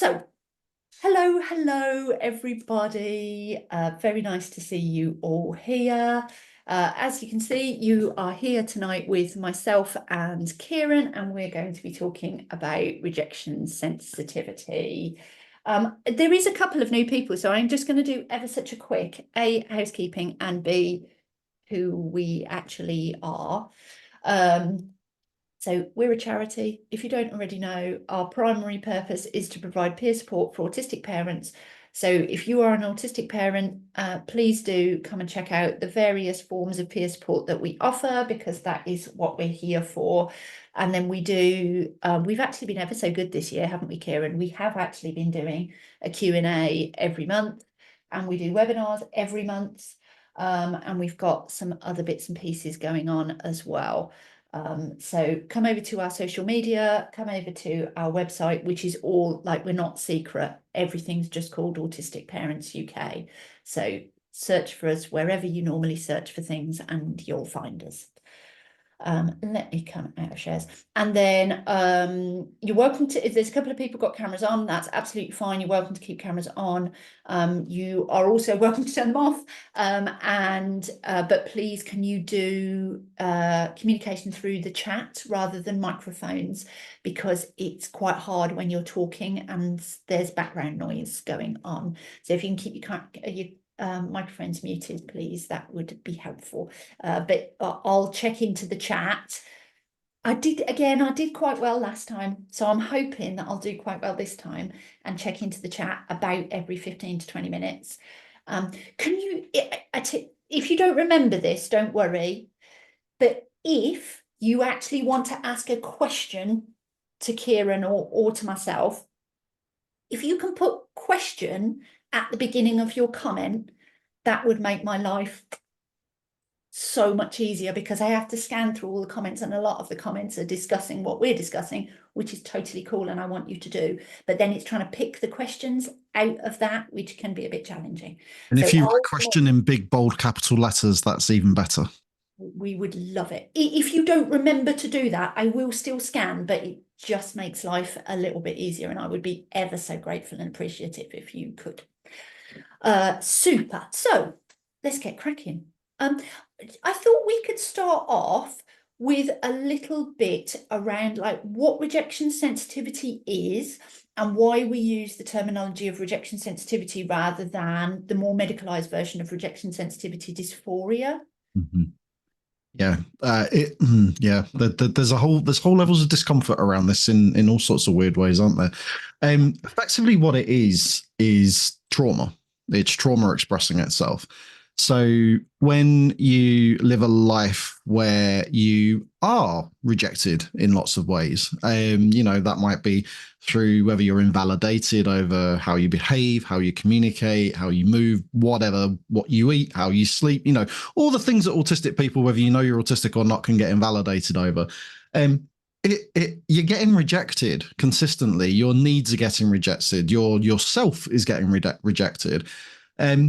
So, hello, everybody. Very nice to see you all here. As you can see, you are here tonight with myself and Kieran, and we're going to be talking about rejection sensitivity. There is a couple of new people, so I'm just going to do ever such a quick A, housekeeping, and B, who we actually are. So we're a charity. If you don't already know, our primary purpose is to provide peer support for autistic parents. So if you are an autistic parent, please do come and check out the various forms of peer support that we offer, because that is what we're here for. And then we've actually been ever so good this year, haven't we, Kieran? We have actually been doing a Q&A every month, and we do webinars every month. And we've got some other bits and pieces going on as well. So come over to our social media, come over to our website, which is all, like, we're not secret. Everything's just called Autistic Parents UK. So search for us wherever you normally search for things and you'll find us. Let me come out of shares. And then you're welcome to, if there's a couple of people got cameras on, that's absolutely fine. You're welcome to keep cameras on. You are also welcome to turn them off. But please, can you do communication through the chat rather than microphones, because it's quite hard when you're talking and there's background noise going on. So if you can keep your microphones muted, please, that would be helpful. But I'll check into the chat. I did quite well last time, so I'm hoping that I'll do quite well this time and check into the chat about every 15 to 20 minutes. Can you, if you don't remember this, don't worry, but if you actually want to ask a question to Kieran or to myself, if you can put question at the beginning of your comment, that would make my life so much easier, because I have to scan through all the comments, and a lot of the comments are discussing what we're discussing, which is totally cool and I want you to do. But then it's trying to pick the questions out of that, which can be a bit challenging. And so if you write question in big, bold capital letters, that's even better. We would love it. If you don't remember to do that, I will still scan, but it just makes life a little bit easier, and I would be ever so grateful and appreciative if you could. Super. So let's get cracking. I thought we could start off with a little bit around, like, what rejection sensitivity is and why we use the terminology of rejection sensitivity rather than the more medicalized version of rejection sensitivity dysphoria. Mm-hmm. Yeah, there's whole levels of discomfort around this in all sorts of weird ways, aren't there? Effectively, what it is trauma. It's trauma expressing itself. So when you live a life where you are rejected in lots of ways, that might be through whether you're invalidated over how you behave, how you communicate, how you move, whatever, what you eat, how you sleep, all the things that autistic people, whether you know you're autistic or not, can get invalidated over. You're getting rejected consistently. Your needs are getting rejected. Yourself is getting rejected.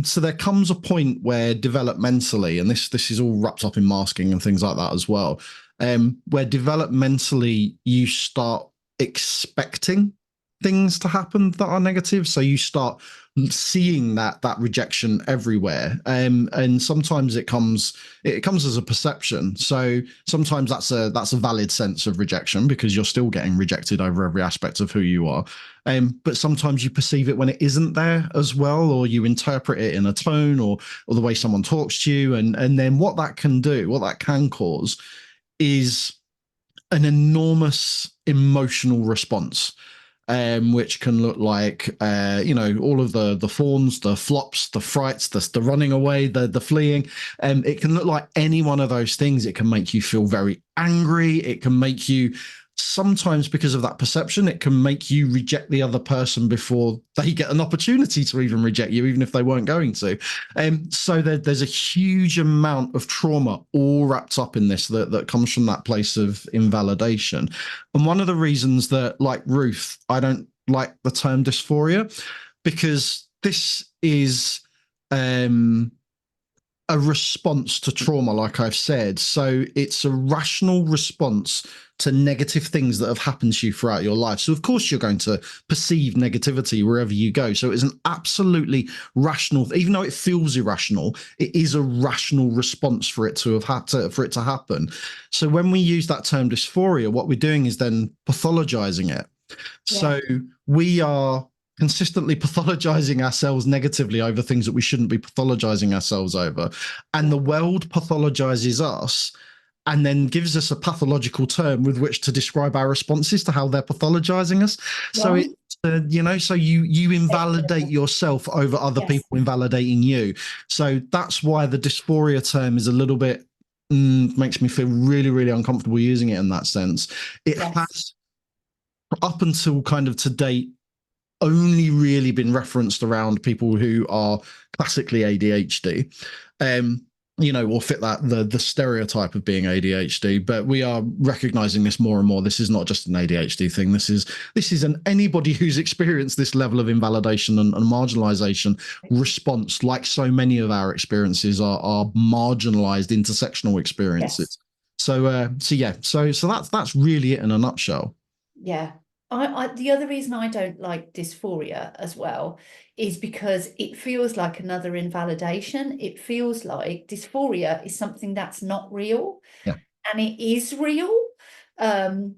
So there comes a point where developmentally, and this is all wrapped up in masking and things like that as well, where developmentally you start expecting things to happen that are negative. So you start seeing that rejection everywhere, and sometimes it comes as a perception. So sometimes that's a valid sense of rejection, because you're still getting rejected over every aspect of who you are. But sometimes you perceive it when it isn't there as well, or you interpret it in a tone or the way someone talks to you, and then what that can cause is an enormous emotional response, which can look like, all of the fawns, the flops, the frights, the running away, the fleeing. It can look like any one of those things. It can make you feel very angry. It can make you, sometimes because of that perception, it can make you reject the other person before they get an opportunity to even reject you, even if they weren't going to. So there's a huge amount of trauma all wrapped up in this that comes from that place of invalidation. And one of the reasons that, like Ruth, I don't like the term dysphoria, because this is a response to trauma, like I've said. So it's a rational response to negative things that have happened to you throughout your life. So of course you're going to perceive negativity wherever you go. So it's an absolutely rational, even though it feels irrational, it is a rational response for it to have had to, for it to happen. So when we use that term dysphoria, what we're doing is then pathologizing it. Yeah. So we are consistently pathologizing ourselves negatively over things that we shouldn't be pathologizing ourselves over. And the world pathologizes us and then gives us a pathological term with which to describe our responses to how they're pathologizing us. So Right. it, so you invalidate yourself over other Yes. people invalidating you. So that's why the dysphoria term is a little bit makes me feel really, really uncomfortable using it in that sense. It Yes. has up until kind of to date only really been referenced around people who are classically ADHD, or fit that the stereotype of being ADHD. But we are recognizing this more and more. This is not just an ADHD thing. This is an anybody who's experienced this level of invalidation and marginalization response, like so many of our experiences are marginalized intersectional experiences. Yes. So that's really it in a nutshell. Yeah. The other reason I don't like dysphoria as well is because it feels like another invalidation. It feels like dysphoria is something that's not real, Yeah. and it is real. Um,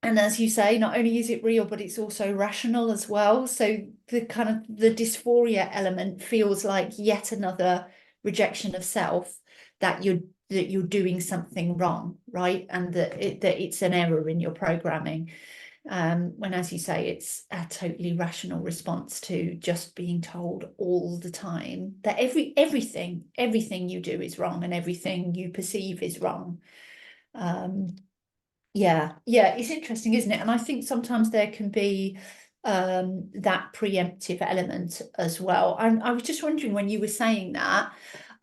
and as you say, not only is it real, but it's also rational as well. So the kind of the dysphoria element feels like yet another rejection of self, that you're doing something wrong, right? And that it's an error in your programming. When, as you say, it's a totally rational response to just being told all the time that everything you do is wrong and everything you perceive is wrong. Yeah, it's interesting, isn't it? And I think sometimes there can be that preemptive element as well. And I was just wondering, when you were saying that,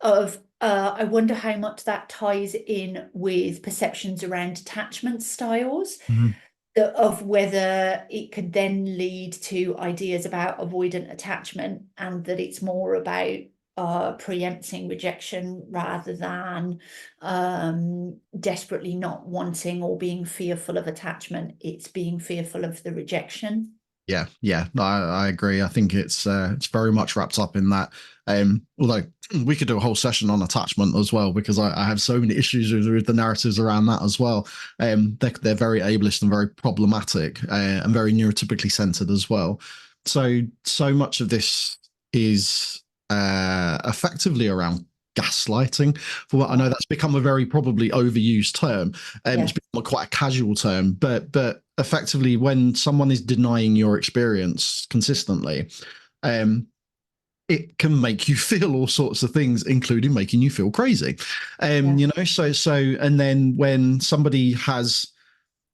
I wonder how much that ties in with perceptions around attachment styles, Mhm. of whether it could then lead to ideas about avoidant attachment, and that it's more about preempting rejection rather than desperately not wanting or being fearful of attachment. It's being fearful of the rejection. Yeah, no, I agree. I think it's very much wrapped up in that. Although we could do a whole session on attachment as well, because I have so many issues with the narratives around that as well. They're very ableist and very problematic, and very neurotypically centered as well. So much of this is effectively around gaslighting. For what I know, that's become a very probably overused term. Yeah. It's become quite a casual term, but effectively, when someone is denying your experience consistently, um, it can make you feel all sorts of things, including making you feel crazy. Yeah. And then when somebody has,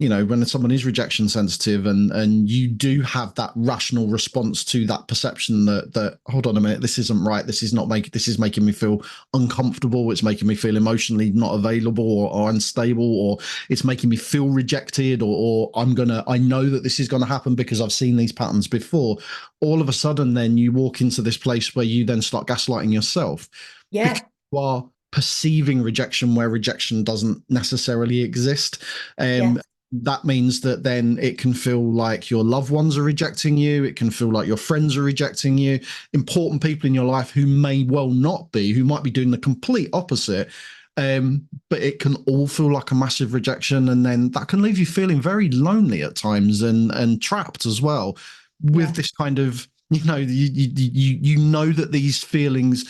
when someone is rejection sensitive, and you do have that rational response to that perception that hold on a minute, this isn't right, this is making me feel uncomfortable, it's making me feel emotionally not available or unstable, or it's making me feel rejected, or I know that this is gonna happen because I've seen these patterns before. All of a sudden, then you walk into this place where you then start gaslighting yourself, because Yeah. you are perceiving rejection where rejection doesn't necessarily exist. Yeah. That means that then it can feel like your loved ones are rejecting you. It can feel like your friends are rejecting you. Important people in your life who may well not be, who might be doing the complete opposite. But it can all feel like a massive rejection. And then that can leave you feeling very lonely at times, and trapped as well with Yeah. this kind of, you know that these feelings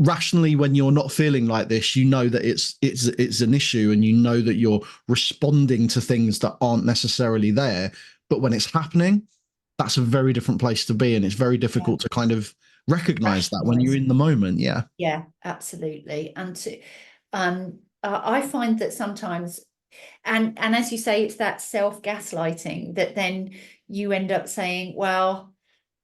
rationally, when you're not feeling like this, you know that it's an issue, and you know that you're responding to things that aren't necessarily there. But when it's happening, that's a very different place to be, and it's very Yeah. difficult to kind of recognize that when you're Rationalize. in the moment. Yeah. Yeah, absolutely. And I find that sometimes, and as you say, it's that self-gaslighting that then you end up saying, well,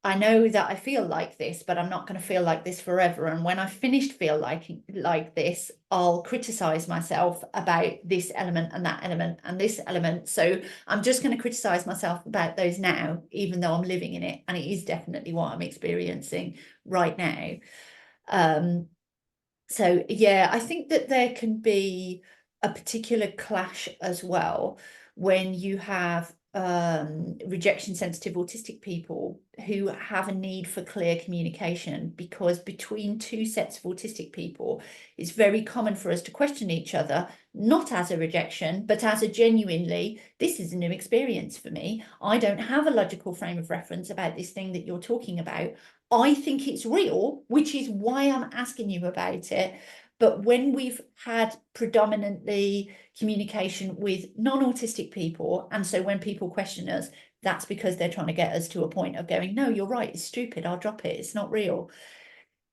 I know that I feel like this, but I'm not going to feel like this forever. And when I finished feel like this, I'll criticize myself about this element and that element and this element. So I'm just going to criticize myself about those now, even though I'm living in it. And it is definitely what I'm experiencing right now. Um, So yeah, I think that there can be a particular clash as well when you have rejection sensitive autistic people who have a need for clear communication, because between two sets of autistic people, it's very common for us to question each other, not as a rejection, but as a genuinely, this is a new experience for me. I don't have a logical frame of reference about this thing that you're talking about. I think it's real, which is why I'm asking you about it. But when we've had predominantly communication with non-autistic people, and so when people question us, that's because they're trying to get us to a point of going, no, you're right, it's stupid, I'll drop it, it's not real.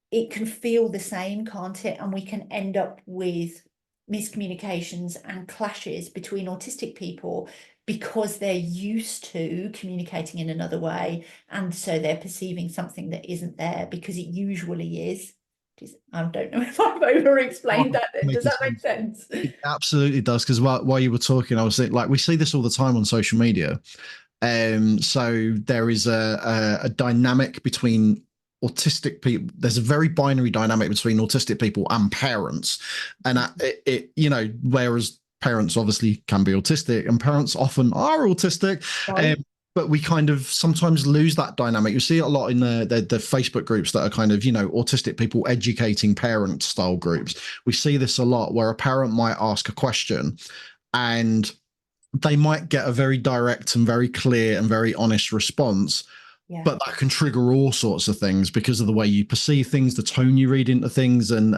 It can feel the same, can't it? And we can end up with miscommunications and clashes between autistic people because they're used to communicating in another way, and so they're perceiving something that isn't there because it usually is. I don't know if I've over explained that then. Does Making that make sense. sense? It absolutely does. Because while you were talking, I was thinking, like, we see this all the time on social media. So there is a dynamic between autistic people. There's a very binary dynamic between autistic people and parents, and whereas parents obviously can be autistic, and parents often are autistic. Right. But we kind of sometimes lose that dynamic. You see it a lot in the Facebook groups that are kind of, autistic people educating parent style groups. We see this a lot where a parent might ask a question and they might get a very direct and very clear and very honest response, Yeah. but that can trigger all sorts of things because of the way you perceive things, the tone you read into things, and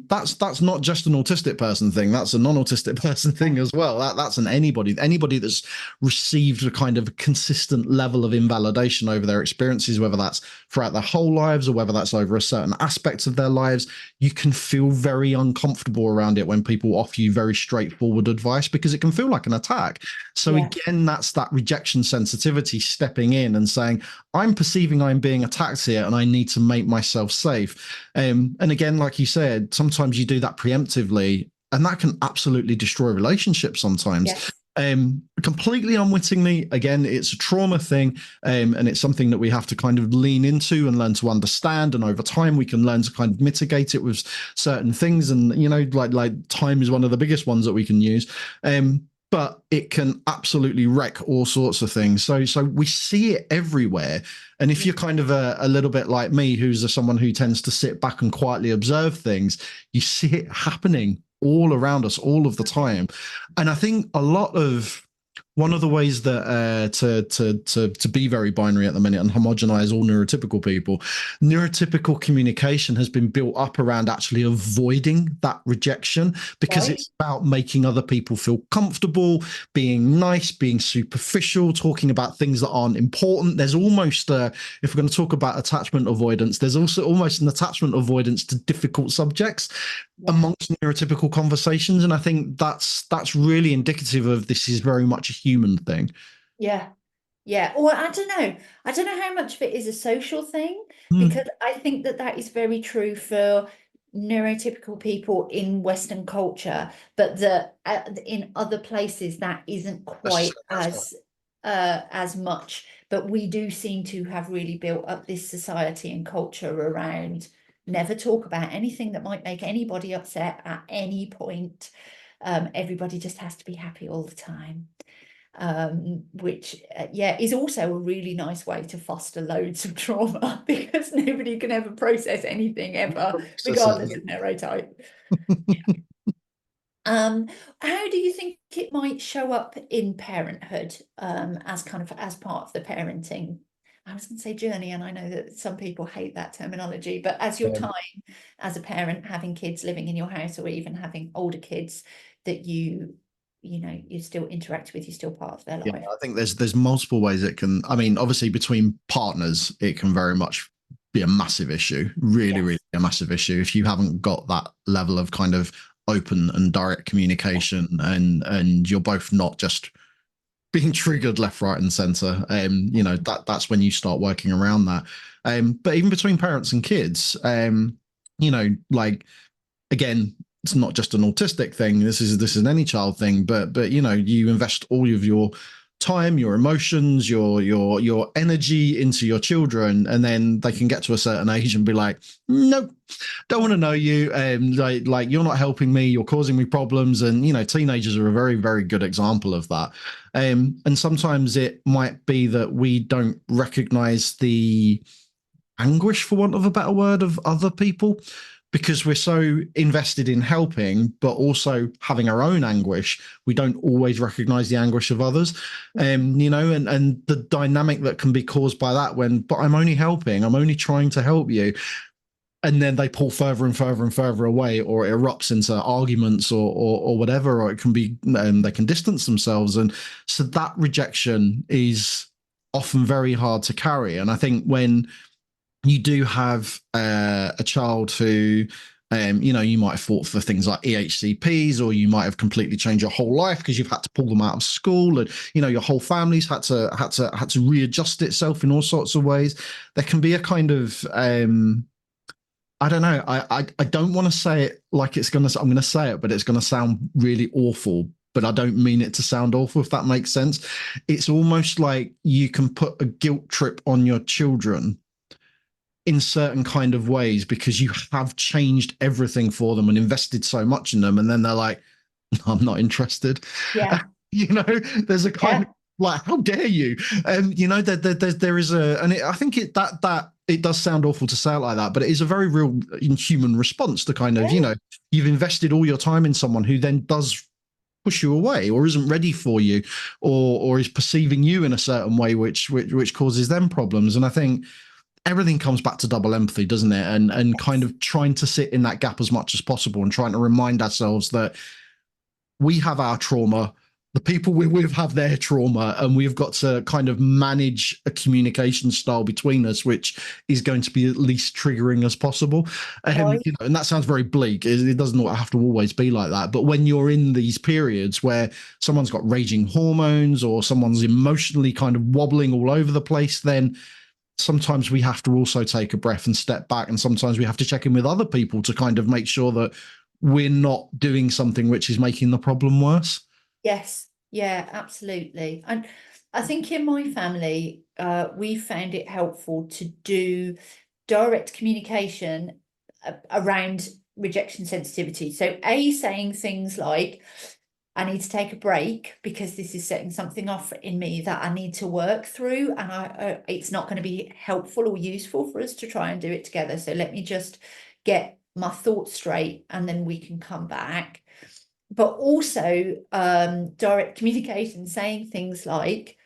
that's not just an autistic person thing. That's a non-autistic person thing as well. That's an anybody that's received a kind of consistent level of invalidation over their experiences, whether that's throughout their whole lives or whether that's over a certain aspects of their lives. You can feel very uncomfortable around it when people offer you very straightforward advice because it can feel like an attack. So Yeah. again, that's that rejection sensitivity stepping in and saying, I'm perceiving I'm being attacked here and I need to make myself safe. And again, like you said, sometimes you do that preemptively and that can absolutely destroy relationships sometimes. Yes. Completely unwittingly. Again, it's a trauma thing, and it's something that we have to kind of lean into and learn to understand. And over time, we can learn to kind of mitigate it with certain things. And like time is one of the biggest ones that we can use. But it can absolutely wreck all sorts of things. So we see it everywhere. And if you're kind of a little bit like me, who's someone who tends to sit back and quietly observe things, you see it happening all around us all of the time. And I think one of the ways that to be very binary at the minute and homogenize all neurotypical people, neurotypical communication has been built up around actually avoiding that rejection because Right. it's about making other people feel comfortable, being nice, being superficial, talking about things that aren't important. There's almost, if we're going to talk about attachment avoidance, there's also almost an attachment avoidance to difficult subjects Yeah. amongst neurotypical conversations, and I think that's really indicative of this is very much a human thing. Yeah. Yeah. Or I don't know. I don't know how much of it is a social thing, Mm. because I think that that is very true for neurotypical people in Western culture, but that in other places that isn't quite as much. But we do seem to have really built up this society and culture around never talk about anything that might make anybody upset at any point. Everybody just has to be happy all the time, which yeah, is also a really nice way to foster loads of trauma because nobody can ever process anything ever, regardless of neurotype. Um, how do you think it might show up in parenthood, as kind of as part of the parenting? I was going to say journey, and I know that some people hate that terminology, but as your time as a parent, having kids living in your house, or even having older kids that you still interact with, you're still part of their Yeah, life. I think there's multiple ways it can. I mean, obviously between partners, it can very much be a massive issue. Really, Yes. really a massive issue if you haven't got that level of kind of open and direct communication, and you're both not just being triggered left, right, and center. That's when you start working around that. But even between parents and kids, like again, it's not just an autistic thing. This is an any child thing, but you invest all of your time, your emotions, your energy into your children, and then they can get to a certain age and be like, nope, don't want to know you, like you're not helping me, you're causing me problems. And teenagers are a very, very good example of that. And sometimes it might be that we don't recognize the anguish, for want of a better word, of other people, because we're so invested in helping, but also having our own anguish. We don't always recognize the anguish of others. And the dynamic that can be caused by that, but I'm only helping, I'm only trying to help you. And then they pull further and further and further away, or it erupts into arguments or whatever, or it can be, they can distance themselves. And so that rejection is often very hard to carry. And I think when you do have a child who, you might have fought for things like EHCPs, or you might have completely changed your whole life because you've had to pull them out of school, and your whole family's had to readjust itself in all sorts of ways. There can be a kind of I don't know. I don't want to say it like it's gonna. I'm gonna say it, but it's gonna sound really awful. But I don't mean it to sound awful, if that makes sense. It's almost like you can put a guilt trip on your children in certain kind of ways because you have changed everything for them and invested so much in them, and then they're like, I'm not interested. Yeah. There's a kind of like, how dare you? And there is I think that it does sound awful to say it like that, but it is a very real human response to kind of, you've invested all your time in someone who then does push you away, or isn't ready for you, or is perceiving you in a certain way, which causes them problems. And I think everything comes back to double empathy, doesn't it? And kind of trying to sit in that gap as much as possible, and trying to remind ourselves that we have our trauma, the people we're with have their trauma, and we've got to kind of manage a communication style between us, which is going to be at least triggering as possible. And that sounds very bleak. It doesn't have to always be like that. But when you're in these periods where someone's got raging hormones, or someone's emotionally kind of wobbling all over the place, then sometimes we have to also take a breath and step back. And sometimes we have to check in with other people to kind of make sure that we're not doing something which is making the problem worse. Yes. Yeah, absolutely. And I think in my family, we found it helpful to do direct communication around rejection sensitivity. So saying things like, I need to take a break because this is setting something off in me that I need to work through, and it's not going to be helpful or useful for us to try and do it together. So let me just get my thoughts straight, and then we can come back. But also direct communication, saying things like,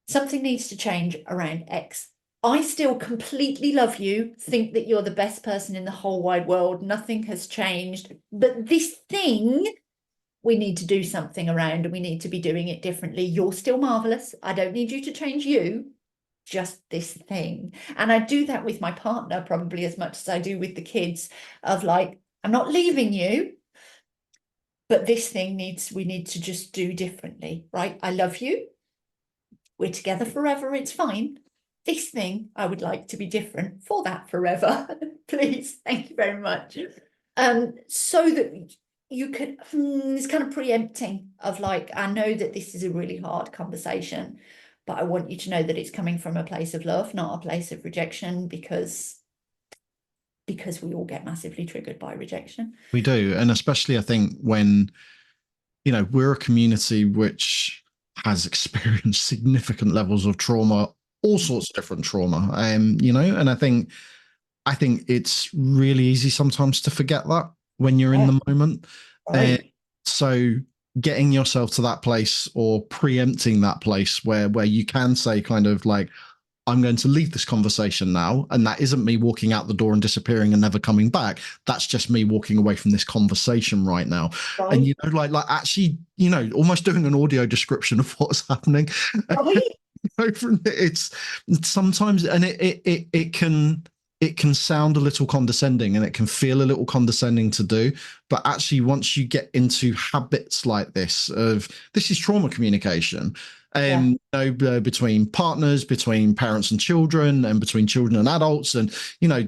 something needs to change around X. I still completely love you, think that you're the best person in the whole wide world. Nothing has changed. But this thing, we need to do something around, and we need to be doing it differently. You're still marvelous. I don't need you to change you, just this thing. And I do that with my partner probably as much as I do with the kids, of like, I'm not leaving you, but this thing we need to just do differently, right? I love you. We're together forever. It's fine. This thing, I would like to be different for that forever. Please. Thank you very much. So that you could, it's kind of preempting of like, I know that this is a really hard conversation, but I want you to know that it's coming from a place of love, not a place of rejection, because we all get massively triggered by rejection. We do. And especially I think when, we're a community which has experienced significant levels of trauma, all sorts of different trauma. And I think it's really easy sometimes to forget that when you're in the moment. Right. So getting yourself to that place, or preempting that place where you can say kind of like, I'm going to leave this conversation now. And that isn't me walking out the door and disappearing and never coming back. That's just me walking away from this conversation right now. Right. And, like actually, almost doing an audio description of what's happening. Right. It's sometimes, and it can sound a little condescending, and it can feel a little condescending to do. But actually, once you get into habits like this is trauma communication, Yeah. between partners, between parents and children, and between children and adults. And,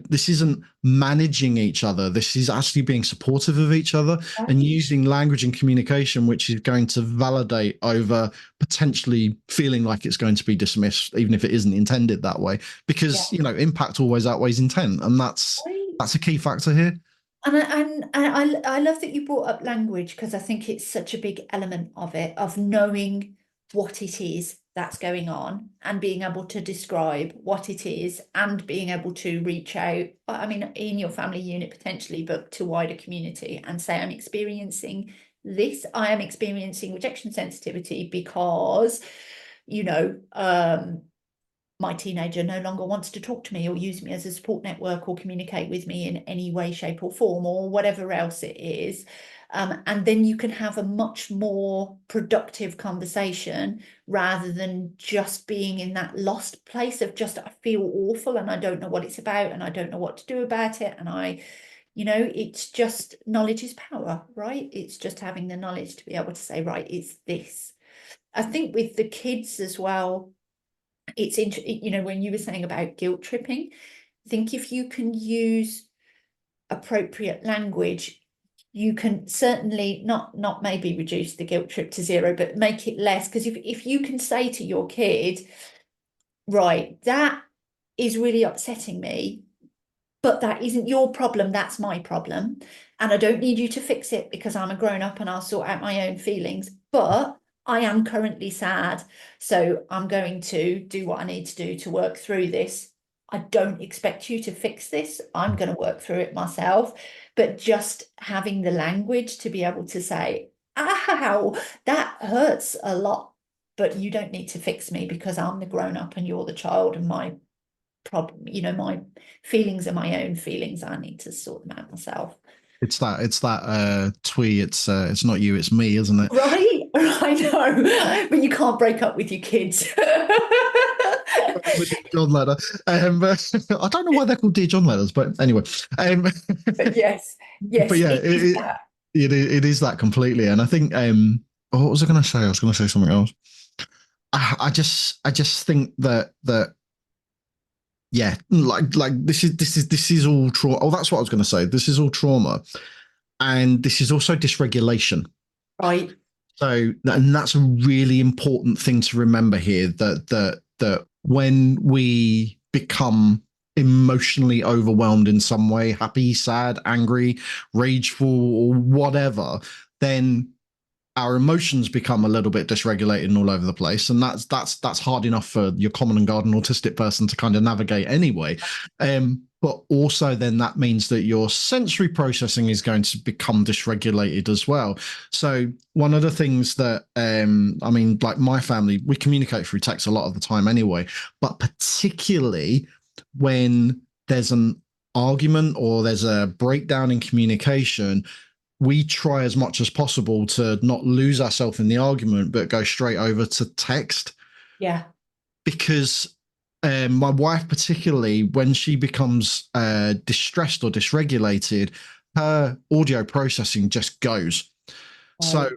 this isn't managing each other. This is actually being supportive of each other and using language and communication, which is going to validate over potentially feeling like it's going to be dismissed, even if it isn't intended that way, because, impact always outweighs intent. And that's a key factor here. And I love that you brought up language, because I think it's such a big element of it, of knowing what it is that's going on and being able to describe what it is and being able to reach out, I mean, in your family unit potentially, but to wider community, and say, I'm experiencing this. I am experiencing rejection sensitivity because, my teenager no longer wants to talk to me or use me as a support network or communicate with me in any way, shape, or form, or whatever else it is. And then you can have a much more productive conversation, rather than just being in that lost place of just, I feel awful and I don't know what it's about and I don't know what to do about it. And it's just, knowledge is power, right? It's just having the knowledge to be able to say, right, it's this. I think with the kids as well, it's interesting, when you were saying about guilt tripping, I think if you can use appropriate language, you can certainly not maybe reduce the guilt trip to zero, but make it less. Because if you can say to your kid, right, that is really upsetting me, but that isn't your problem, that's my problem. And I don't need you to fix it because I'm a grown up and I'll sort out my own feelings. But I am currently sad, so I'm going to do what I need to do to work through this. I don't expect you to fix this. I'm going to work through it myself. But just having the language to be able to say, ow, that hurts a lot, but you don't need to fix me because I'm the grown up and you're the child, and my problem, my feelings are my own feelings. I need to sort them out myself. It's that twee. It's not you, it's me, isn't it? Right, I know, but you can't break up with your kids. With John letter. I don't know why they're called Dear John letters, but anyway. But yes, But yeah, it is that. it is that completely. And I think what was I going to say? I was going to say something else. I just think that yeah, like this is all trauma. Oh, that's what I was going to say. This is all trauma, and this is also dysregulation. Right. So, and that's a really important thing to remember here, that when we become emotionally overwhelmed in some way, happy, sad, angry, rageful, or whatever, then our emotions become a little bit dysregulated and all over the place, and that's hard enough for your common and garden autistic person to kind of navigate anyway. But also then that means that your sensory processing is going to become dysregulated as well. So one of the things that I mean, like my family, we communicate through text a lot of the time anyway, but particularly when there's an argument or there's a breakdown in communication, we try as much as possible to not lose ourselves in the argument, but go straight over to text. Yeah. Because my wife, particularly, when she becomes distressed or dysregulated, her audio processing just goes. Right. So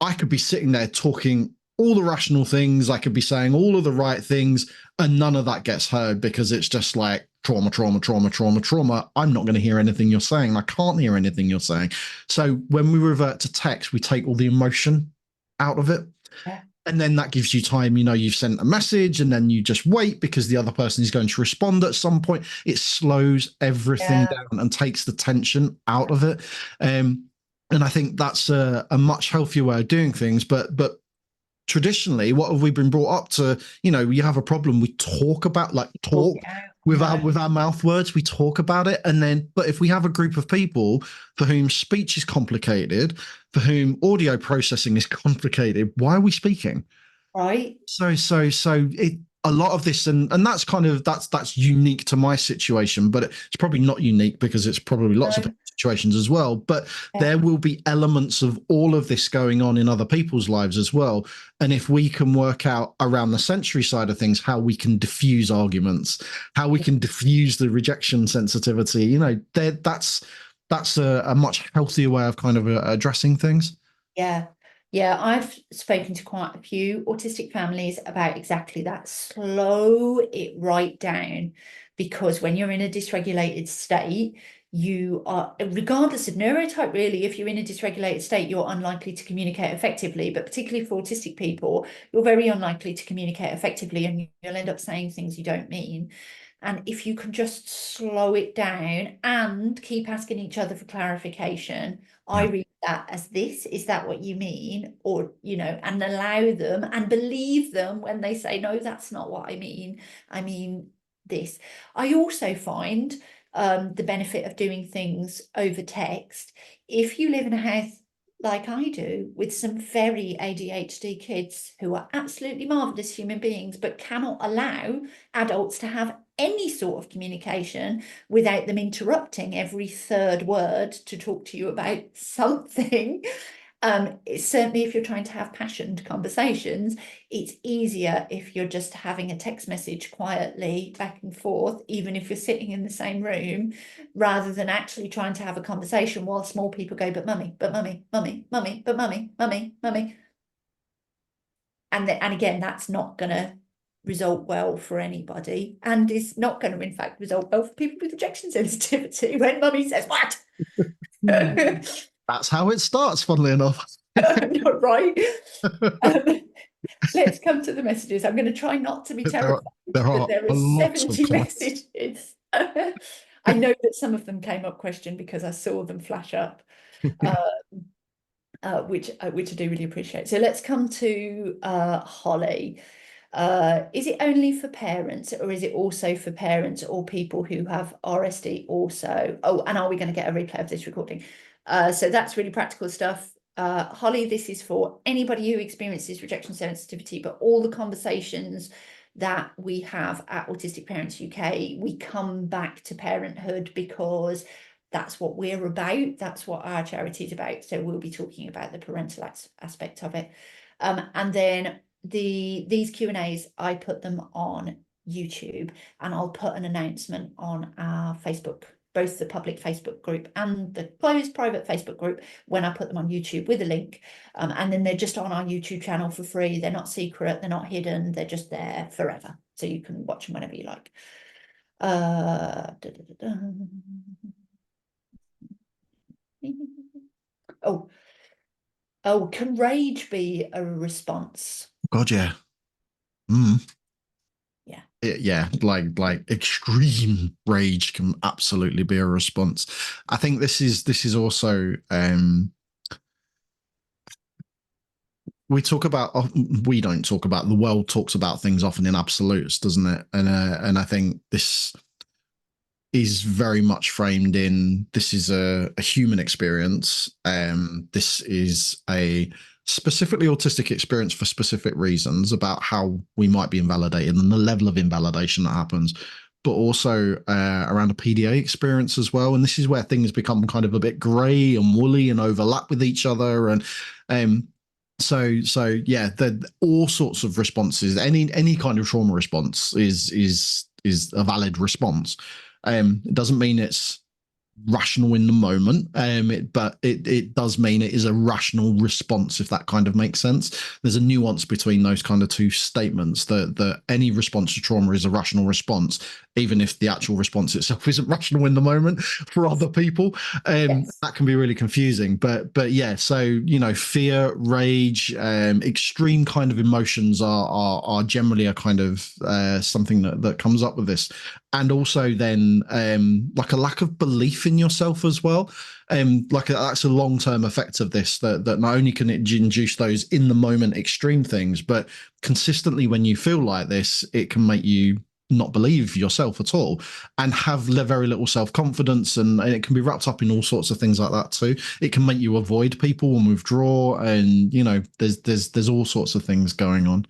I could be sitting there talking all the rational things, I could be saying all of the right things, and none of that gets heard because it's just like trauma, trauma, trauma, trauma, trauma. I'm not going to hear anything you're saying. I can't hear anything you're saying. So when we revert to text, we take all the emotion out of it. Yeah. And then that gives you time, you've sent a message and then you just wait because the other person is going to respond at some point. It slows everything down and takes the tension out of it. And I think that's a much healthier way of doing things. But traditionally, what have we been brought up to? You have a problem, we talk about, with our mouth words, we talk about it. And then, but if we have a group of people for whom speech is complicated, for whom audio processing is complicated, why are we speaking? Right. So a lot of this, and that's that's unique to my situation, but it's probably not unique because it's probably lots of situations as well. But there will be elements of all of this going on in other people's lives as well. And if we can work out around the sensory side of things, how we can diffuse arguments, how we can diffuse the rejection sensitivity, that's a much healthier way of kind of addressing things. Yeah. Yeah, I've spoken to quite a few autistic families about exactly that. Slow it right down, because when you're in a dysregulated state, you are, regardless of neurotype, really, if you're in a dysregulated state, you're unlikely to communicate effectively. But particularly for autistic people, you're very unlikely to communicate effectively, and you'll end up saying things you don't mean. And if you can just slow it down and keep asking each other for clarification, I Yeah. read that as this, is that what you mean? Or, and allow them and believe them when they say, no, that's not what I mean this. I also find the benefit of doing things over text. If you live in a house like I do, with some very ADHD kids who are absolutely marvelous human beings, but cannot allow adults to have any sort of communication without them interrupting every third word to talk to you about something. Certainly, if you're trying to have passionate conversations, it's easier if you're just having a text message quietly back and forth, even if you're sitting in the same room, rather than actually trying to have a conversation while small people go, but mummy, but mummy, mummy, mummy, but mummy, mummy, mummy. And again, that's not going to result well for anybody, and is not going to, in fact, result well for people with rejection sensitivity when mummy says, what? That's how it starts, funnily enough. Not right. Let's come to the messages. I'm going to try not to be terrified, there but are there a are lot of 70 comments. messages. I know that some of them came up question because I saw them flash up, which I do really appreciate. So let's come to Holly. Is it only for parents, or is it also for parents or people who have RSD also? Oh, and are we going to get a replay of this recording? So that's really practical stuff. Holly, this is for anybody who experiences rejection sensitivity, but all the conversations that we have at Autistic Parents UK, we come back to parenthood because that's what we're about. That's what our charity is about. So we'll be talking about the parental aspect of it. And then these Q&As, I put them on YouTube, and I'll put an announcement on our Facebook, both the public Facebook group and the closed private Facebook group, when I put them on YouTube with a link. And then they're just on our YouTube channel for free. They're not secret, they're not hidden, they're just there forever. So you can watch them whenever you like. Oh, can rage be a response? God, yeah. Mm. Yeah. Yeah, like extreme rage can absolutely be a response. I think this is also we talk about, we don't talk about, the world talks about things often in absolutes, doesn't it? And I think this is very much framed in, this is a human experience. This is a specifically autistic experience for specific reasons about how we might be invalidated and the level of invalidation that happens, but also around a PDA experience as well. And this is where things become kind of a bit grey and woolly and overlap with each other. And so yeah, all sorts of responses. Any kind of trauma response is a valid response. It doesn't mean it's rational in the moment, but it does mean it is a rational response, if that kind of makes sense. There's a nuance between those kind of two statements, that any response to trauma is a rational response, even if the actual response itself isn't rational in the moment for other people. Yes. That can be really confusing. But yeah, so fear, rage, extreme kind of emotions are generally a kind of something that comes up with this. And also then like a lack of belief in yourself as well. That's a long-term effect of this, that not only can it induce those in the moment extreme things, but consistently when you feel like this, it can make you not believe yourself at all and have very little self-confidence, and it can be wrapped up in all sorts of things like that too. It can make you avoid people and withdraw, and there's all sorts of things going on.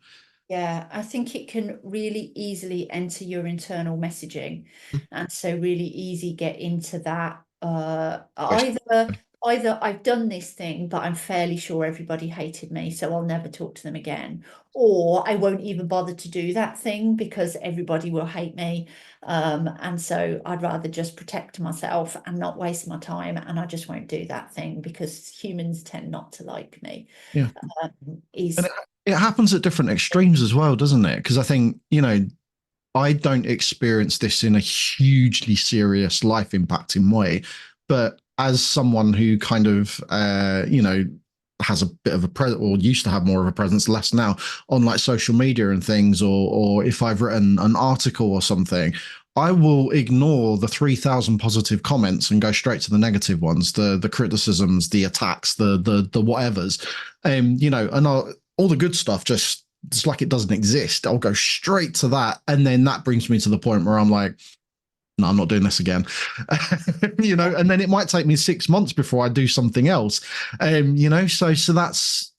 Yeah, I think it can really easily enter your internal messaging, and so really easy get into that either either I've done this thing, but I'm fairly sure everybody hated me, so I'll never talk to them again, or I won't even bother to do that thing because everybody will hate me. And so I'd rather just protect myself and not waste my time, and I just won't do that thing because humans tend not to like me. Yeah. And Is it happens at different extremes as well, doesn't it? Because I think, I don't experience this in a hugely serious life impacting way, but as someone who kind of, has a bit of a presence, or used to have more of a presence, less now, on like social media and things, or if I've written an article or something, I will ignore the 3,000 positive comments and go straight to the negative ones, the criticisms, the attacks, the whatevers, and all the good stuff just, it's like it doesn't exist. I'll go straight to that. And then that brings me to the point where I'm like, no, I'm not doing this again. And then it might take me 6 months before I do something else. So that's,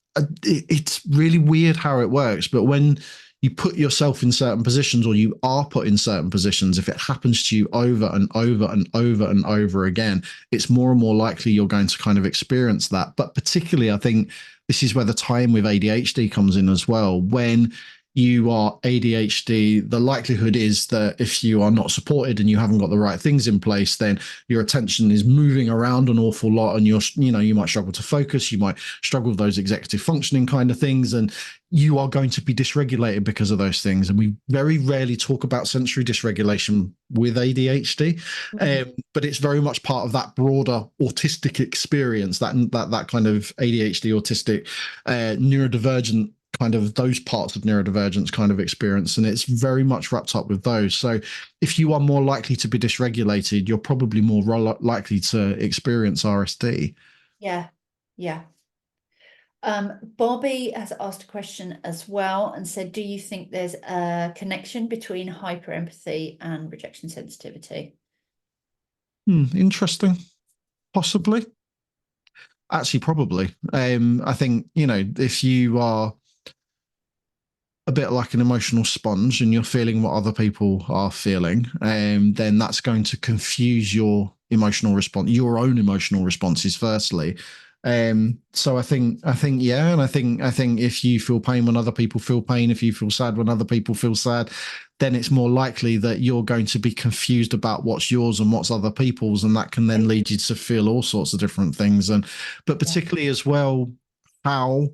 it's really weird how it works. But when you put yourself in certain positions, or you are put in certain positions, if it happens to you over and over and over and over again, it's more and more likely you're going to kind of experience that. But particularly, I think this is where the time with ADHD comes in as well. When you are ADHD, the likelihood is that if you are not supported and you haven't got the right things in place, then your attention is moving around an awful lot, and you might struggle to focus, you might struggle with those executive functioning kind of things, and you are going to be dysregulated because of those things. And we very rarely talk about sensory dysregulation with ADHD, but it's very much part of that broader autistic experience, that kind of ADHD, autistic, neurodivergent, kind of those parts of neurodivergence kind of experience, and it's very much wrapped up with those. So if you are more likely to be dysregulated, you're probably more likely to experience RSD. yeah, yeah. Bobby has asked a question as well and said, do you think there's a connection between hyperempathy and rejection sensitivity? Interesting. Possibly. Actually, probably. I think, if you are a bit like an emotional sponge and you're feeling what other people are feeling, then that's going to confuse your emotional response, your own emotional responses, firstly. So I think, yeah, and I think if you feel pain when other people feel pain, if you feel sad when other people feel sad, then it's more likely that you're going to be confused about what's yours and what's other people's, and that can then lead you to feel all sorts of different things. But particularly as well, how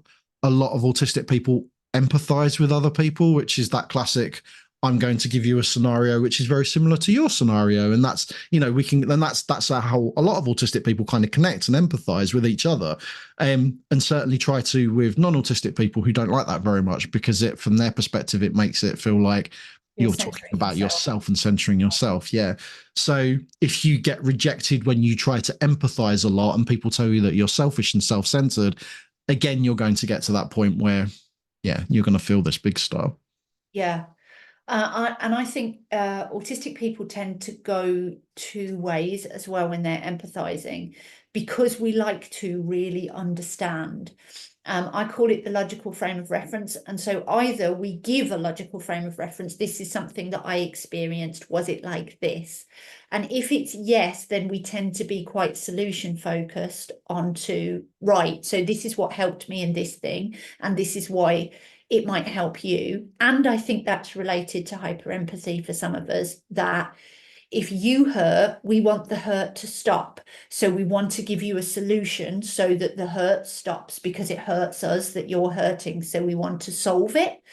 a lot of autistic people empathize with other people, which is that classic, I'm going to give you a scenario which is very similar to your scenario. And that's, that's how a lot of autistic people kind of connect and empathize with each other. And certainly try to with non-autistic people who don't like that very much, because from their perspective, it makes it feel like you're talking about yourself and centering yourself. Yeah. So if you get rejected when you try to empathize a lot and people tell you that you're selfish and self-centered, again, you're going to get to that point where, yeah, you're going to feel this big star. Yeah. I think autistic people tend to go two ways as well when they're empathizing, because we like to really understand. I call it the logical frame of reference. And so either we give a logical frame of reference, this is something that I experienced, was it like this? And if it's yes, then we tend to be quite solution focused onto, right, so this is what helped me in this thing, and this is why it might help you. And I think that's related to hyperempathy for some of us, that if you hurt, we want the hurt to stop. So we want to give you a solution so that the hurt stops, because it hurts us that you're hurting. So we want to solve it.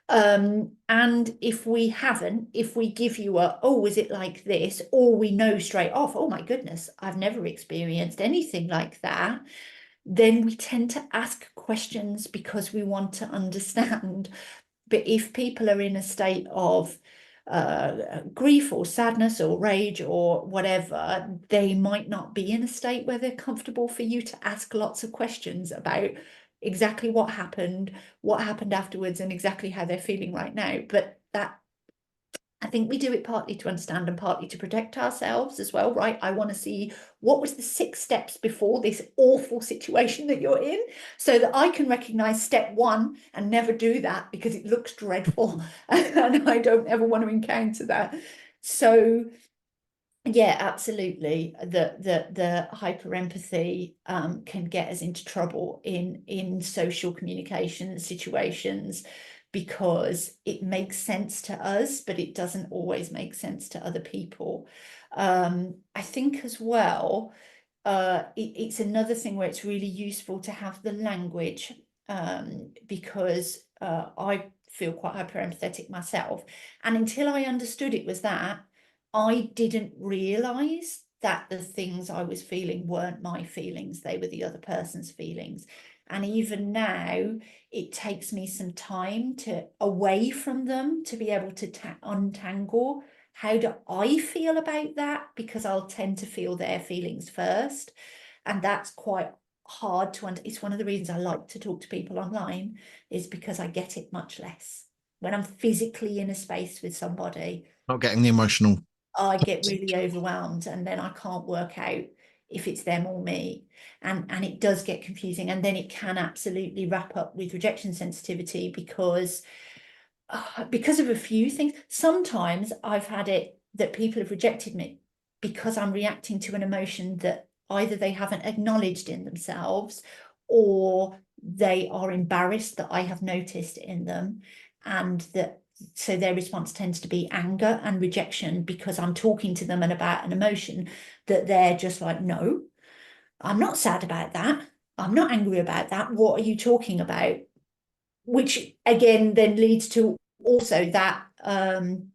And if we haven't, if we give you oh, is it like this? Or we know straight off, oh my goodness, I've never experienced anything like that, then we tend to ask questions because we want to understand. But if people are in a state of grief or sadness or rage or whatever, they might not be in a state where they're comfortable for you to ask lots of questions about exactly what happened afterwards, and exactly how they're feeling right now. But that, I think we do it partly to understand and partly to protect ourselves as well, right? I want to see what was the 6 steps before this awful situation that you're in, so that I can recognize step 1 and never do that because it looks dreadful and I don't ever want to encounter that. So Yeah, absolutely. The hyper empathy can get us into trouble in social communication situations, because it makes sense to us, but it doesn't always make sense to other people. I think as well, it's another thing where it's really useful to have the language, because I feel quite hyper empathetic myself, and until I understood it was that, I didn't realize that the things I was feeling weren't my feelings, they were the other person's feelings. And even now, it takes me some time to away from them to be able to untangle how do I feel about that, because I'll tend to feel their feelings first. And that's quite hard to it's one of the reasons I like to talk to people online, is because I get it much less. When I'm physically in a space with somebody, Not getting the emotional. I get really overwhelmed, and then I can't work out if it's them or me. And it does get confusing. And then it can absolutely wrap up with rejection sensitivity, because of a few things. Sometimes I've had it that people have rejected me because I'm reacting to an emotion that either they haven't acknowledged in themselves, or they are embarrassed that I have noticed in them, and that so their response tends to be anger and rejection because I'm talking to them and about an emotion that they're just like, no, I'm not sad about that. I'm not angry about that. What are you talking about? Which again then leads to also that the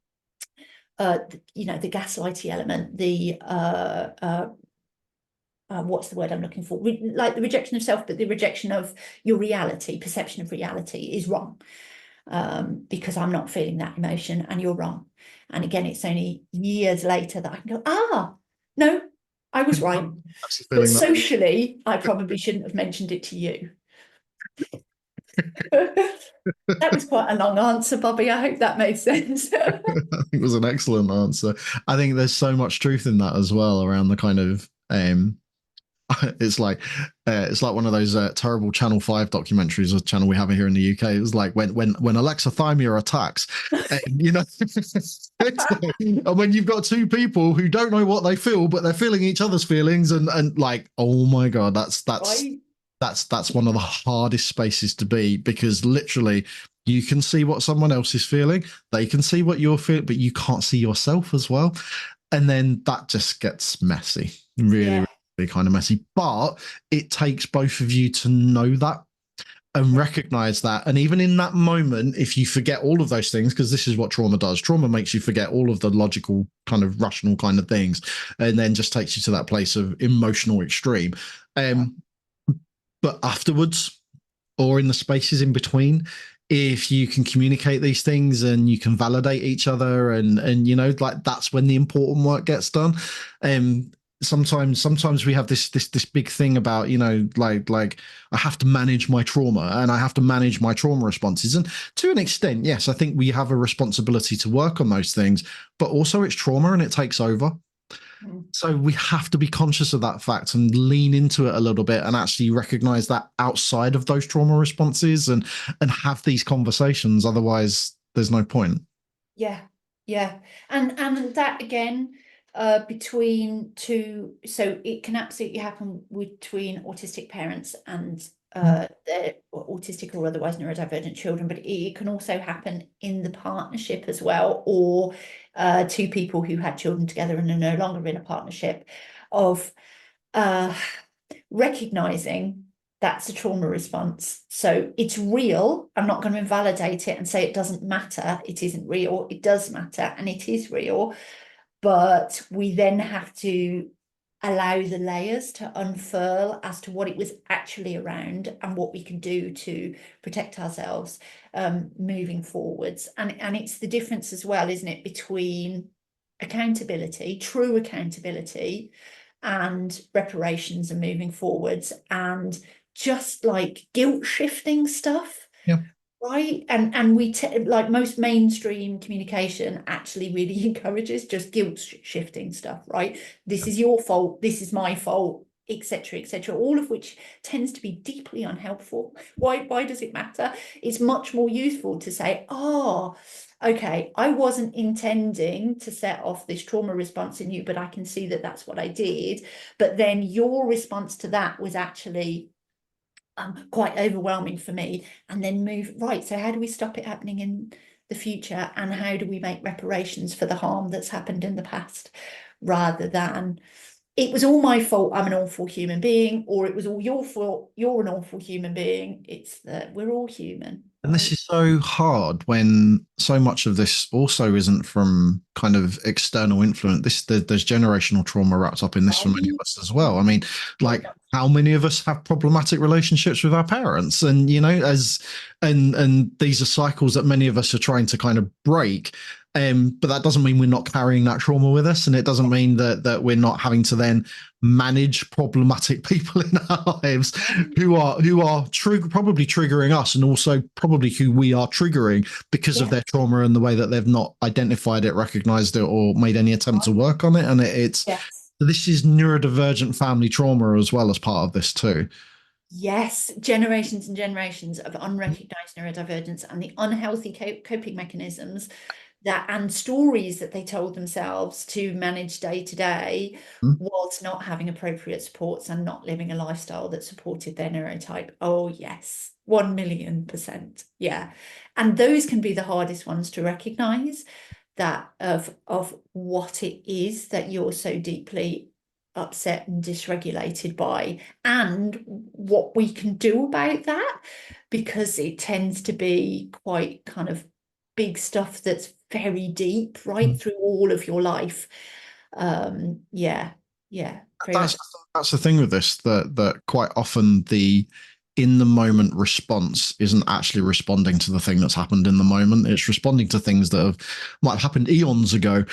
gaslighty element, the what's the word I'm looking for? Like the rejection of self, but the rejection of your reality, perception of reality is wrong, because I'm not feeling that emotion and you're wrong. And again, it's only years later that I can go, no, I was right. Actually But feeling that. socially, I probably shouldn't have mentioned it to you. That was quite a long answer, Bobby. I hope that made sense. I think it was an excellent answer. I think there's so much truth in that as well, around the kind of it's like one of those terrible Channel 5 documentaries, a channel we have here in the UK. It was like when Alexa Thymia attacks, you know. And when you've got two people who don't know what they feel, but they're feeling each other's feelings, and like, oh my god, Right? that's one of the hardest spaces to be, because literally you can see what someone else is feeling, they can see what you're feeling, but you can't see yourself as well. And then that just gets messy, really, Yeah. really kind of messy. But it takes both of you to know that and recognize that. And even in that moment, if you forget all of those things, because this is what trauma does, trauma makes you forget all of the logical, kind of rational kind of things, and then just takes you to that place of emotional extreme. Um, but afterwards, or in the spaces in between, if you can communicate these things and you can validate each other, and like, that's when the important work gets done. Sometimes we have this big thing about, like I have to manage my trauma and I have to manage my trauma responses, and to an extent, yes, I think we have a responsibility to work on those things, but also it's trauma and it takes over. Mm. So we have to be conscious of that fact and lean into it a little bit, and actually recognize that outside of those trauma responses, and have these conversations. Otherwise, there's no point. Yeah, yeah. And that again, between two, so it can absolutely happen between autistic parents and their autistic or otherwise neurodivergent children, but it can also happen in the partnership as well, or two people who had children together and are no longer in a partnership, of uh recognizing that's a trauma response. So it's real. I'm not going to invalidate it and say it doesn't matter. It isn't real. It does matter, and it is real. But we then have to allow the layers to unfurl as to what it was actually around and what we can do to protect ourselves moving forwards. And it's the difference as well, isn't it, between accountability, true accountability, and reparations and moving forwards, and just like guilt shifting stuff. Yeah. Right. And we like most mainstream communication actually really encourages just guilt shifting stuff, right? This is your fault, this is my fault, etc., etc., all of which tends to be deeply unhelpful. Why does it matter? It's much more useful to say, okay, I wasn't intending to set off this trauma response in you, but I can see that that's what I did. But then your response to that was actually quite overwhelming for me. And then move, right, so how do we stop it happening in the future? And how do we make reparations for the harm that's happened in the past? Rather than, it was all my fault, I'm an awful human being, or it was all your fault, you're an awful human being. It's that we're all human. And this is so hard when so much of this also isn't from kind of external influence. There's generational trauma wrapped up in this for many of us as well. I mean, like how many of us have problematic relationships with our parents? And and these are cycles that many of us are trying to kind of break. But that doesn't mean we're not carrying that trauma with us, and it doesn't mean that we're not having to then manage problematic people in our lives who are probably triggering us, and also probably who we are triggering because of their trauma and the way that they've not identified it, recognized it, or made any attempt to work on it. And this is neurodivergent family trauma as well as part of this too. Yes, generations and generations of unrecognized neurodivergence and the unhealthy coping mechanisms and stories that they told themselves to manage day to day was not having appropriate supports and not living a lifestyle that supported their neurotype. Oh yes, 1,000,000%. Yeah. And those can be the hardest ones to recognize, that of what it is that you're so deeply upset and dysregulated by, and what we can do about that, because it tends to be quite kind of big stuff that's very deep, right through all of your life. Yeah, very much. That's the thing with this, that quite often the in the moment response isn't actually responding to the thing that's happened in the moment. It's responding to things that might have happened eons ago,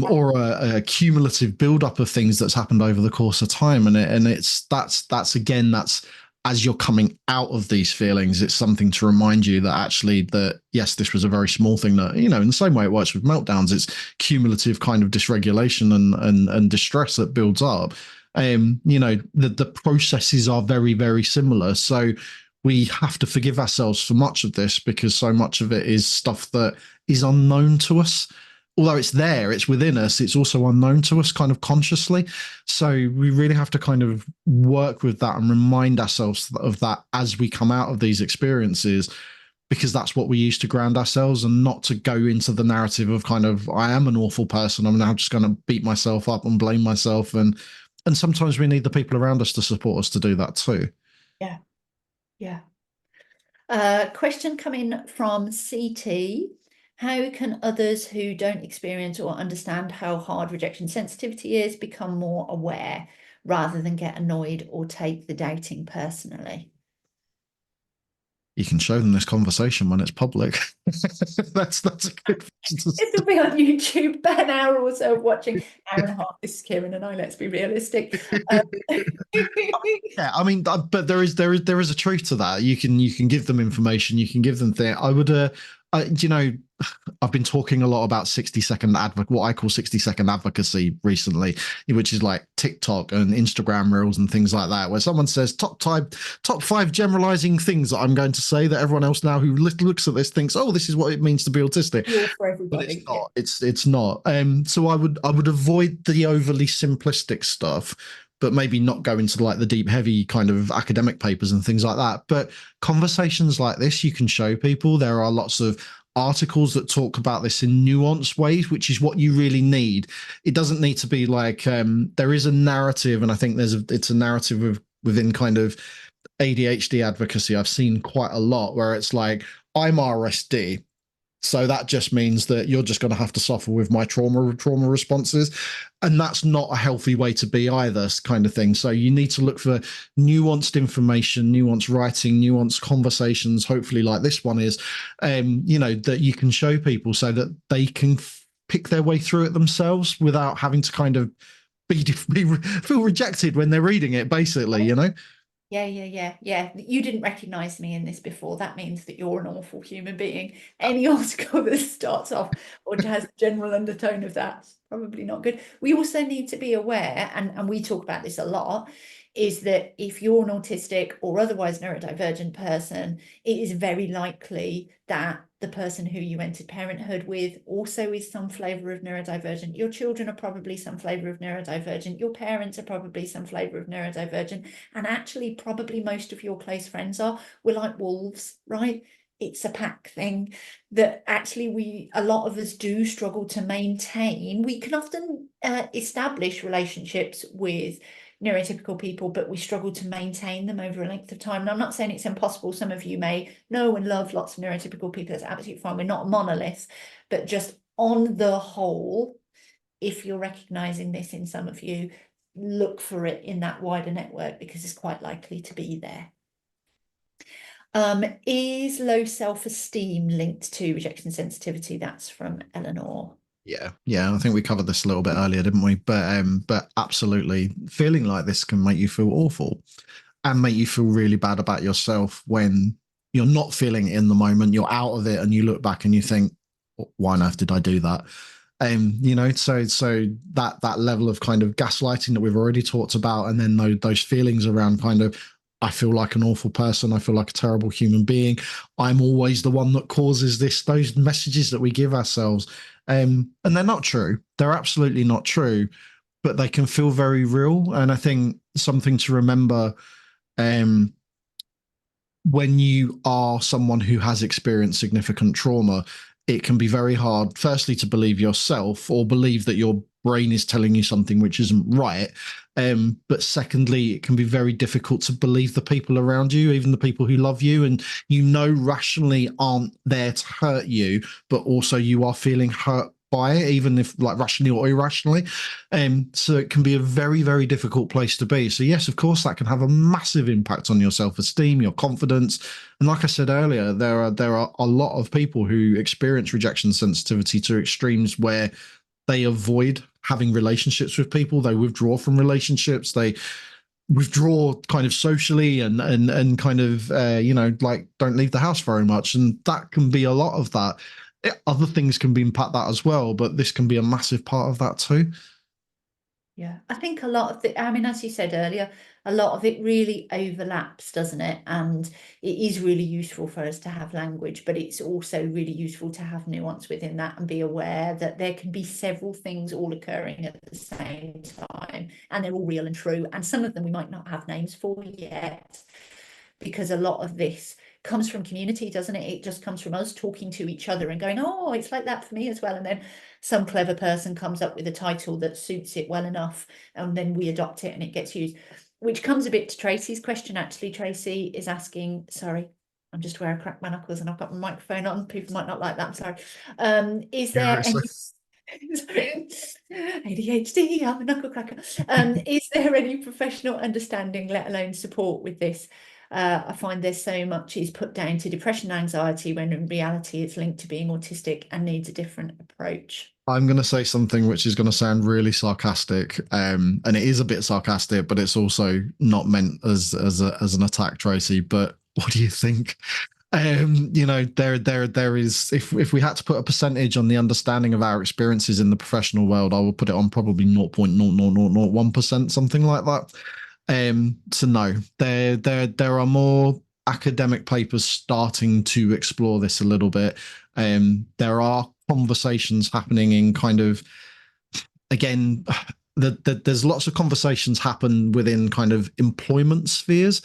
or a cumulative buildup of things that's happened over the course of time. And that's again, that's as you're coming out of these feelings, it's something to remind you that actually that, yes, this was a very small thing that, in the same way it works with meltdowns, it's cumulative kind of dysregulation and distress that builds up. The processes are very, very similar. So we have to forgive ourselves for much of this because so much of it is stuff that is unknown to us. Although it's there, it's within us, it's also unknown to us kind of consciously. So we really have to kind of work with that and remind ourselves of that as we come out of these experiences, because that's what we use to ground ourselves, and not to go into the narrative of kind of, I am an awful person, I'm now just going to beat myself up and blame myself. And sometimes we need the people around us to support us to do that too. Yeah. Question coming from CT. How can others who don't experience or understand how hard rejection sensitivity is become more aware rather than get annoyed or take the doubting personally? You can show them this conversation when it's public. that's a good. It'll be on YouTube, about an hour or so of watching. Hour and a half. This is Kieran and I. Let's be realistic. Yeah, I mean, but there is a truth to that. You can give them information. You can give them things. I would, I've been talking a lot about 60-second what I call 60-second advocacy recently, which is like TikTok and Instagram reels and things like that, where someone says top 5 generalizing things that I'm going to say that everyone else now who looks at this thinks, oh, this is what it means to be autistic. For everybody. But it's not. It's not. So I would avoid the overly simplistic stuff, but maybe not go into like the deep, heavy kind of academic papers and things like that. But conversations like this, you can show people. There are lots of articles that talk about this in nuanced ways, which is what you really need. It doesn't need to be like, there is a narrative, and I think it's a narrative within kind of ADHD advocacy. I've seen quite a lot where it's like, I'm RSD, so that just means that you're just going to have to suffer with my trauma responses. And that's not a healthy way to be either, kind of thing. So you need to look for nuanced information, nuanced writing, nuanced conversations, hopefully like this one is, that you can show people so that they can pick their way through it themselves without having to kind of feel rejected when they're reading it, basically, Yeah. You didn't recognize me in this before. That means that you're an awful human being. Any article that starts off or has a general undertone of that's probably not good. We also need to be aware, and we talk about this a lot, is that if you're an autistic or otherwise neurodivergent person, it is very likely that the person who you entered parenthood with also is some flavour of neurodivergent. Your children are probably some flavour of neurodivergent. Your parents are probably some flavour of neurodivergent. And actually, probably most of your close friends are. We're like wolves, right? It's a pack thing that actually a lot of us do struggle to maintain. We can often establish relationships with neurotypical people, but we struggle to maintain them over a length of time. And I'm not saying it's impossible. Some of you may know and love lots of neurotypical people. That's absolutely fine. We're not a monolith, but just on the whole, if you're recognizing this in some of you, look for it in that wider network because it's quite likely to be there. Is low self-esteem linked to rejection sensitivity? That's from Eleanor. Yeah. I think we covered this a little bit earlier, didn't we? But absolutely, feeling like this can make you feel awful and make you feel really bad about yourself when you're not feeling it in the moment. You're out of it, and you look back and you think, "Why on earth did I do that?" So that level of kind of gaslighting that we've already talked about, and then those feelings around kind of, I feel like an awful person. I feel like a terrible human being. I'm always the one that causes this. Those messages that we give ourselves. And they're not true. They're absolutely not true, but they can feel very real. And I think something to remember when you are someone who has experienced significant trauma, it can be very hard, firstly, to believe yourself or believe that your brain is telling you something which isn't right. But secondly, it can be very difficult to believe the people around you, even the people who love you and rationally aren't there to hurt you, but also you are feeling hurt by it, even if like rationally or irrationally. So it can be a very, very difficult place to be. So yes, of course, that can have a massive impact on your self-esteem, your confidence. And like I said earlier, there are a lot of people who experience rejection sensitivity to extremes where they avoid having relationships with people. They withdraw from relationships. They withdraw kind of socially and kind of, like don't leave the house very much. And that can be a lot of that. Other things can impact that as well, but this can be a massive part of that too. Yeah, I think a lot of as you said earlier, a lot of it really overlaps, doesn't it? And it is really useful for us to have language, but it's also really useful to have nuance within that and be aware that there can be several things all occurring at the same time, and they're all real and true. And some of them we might not have names for yet, because a lot of this comes from community, doesn't it? It just comes from us talking to each other and going, oh, it's like that for me as well. And then some clever person comes up with a title that suits it well enough, and then we adopt it and it gets used, which comes a bit to Tracy's question. Actually, Tracy is asking, sorry, I'm just where I crack my knuckles and I've got my microphone on. People might not like that. I'm sorry. Is there any ADHD, I'm a knuckle cracker. Is there any professional understanding, let alone support with this? I find there's so much is put down to depression and anxiety when in reality it's linked to being autistic and needs a different approach. I'm going to say something which is going to sound really sarcastic, and it is a bit sarcastic, but it's also not meant as an attack, Tracy. But what do you think? There is, if we had to put a percentage on the understanding of our experiences in the professional world, I would put it on probably 0.00001%, something like that. So no, there are more academic papers starting to explore this a little bit. There are conversations happening in kind of, again, there's lots of conversations happen within kind of employment spheres,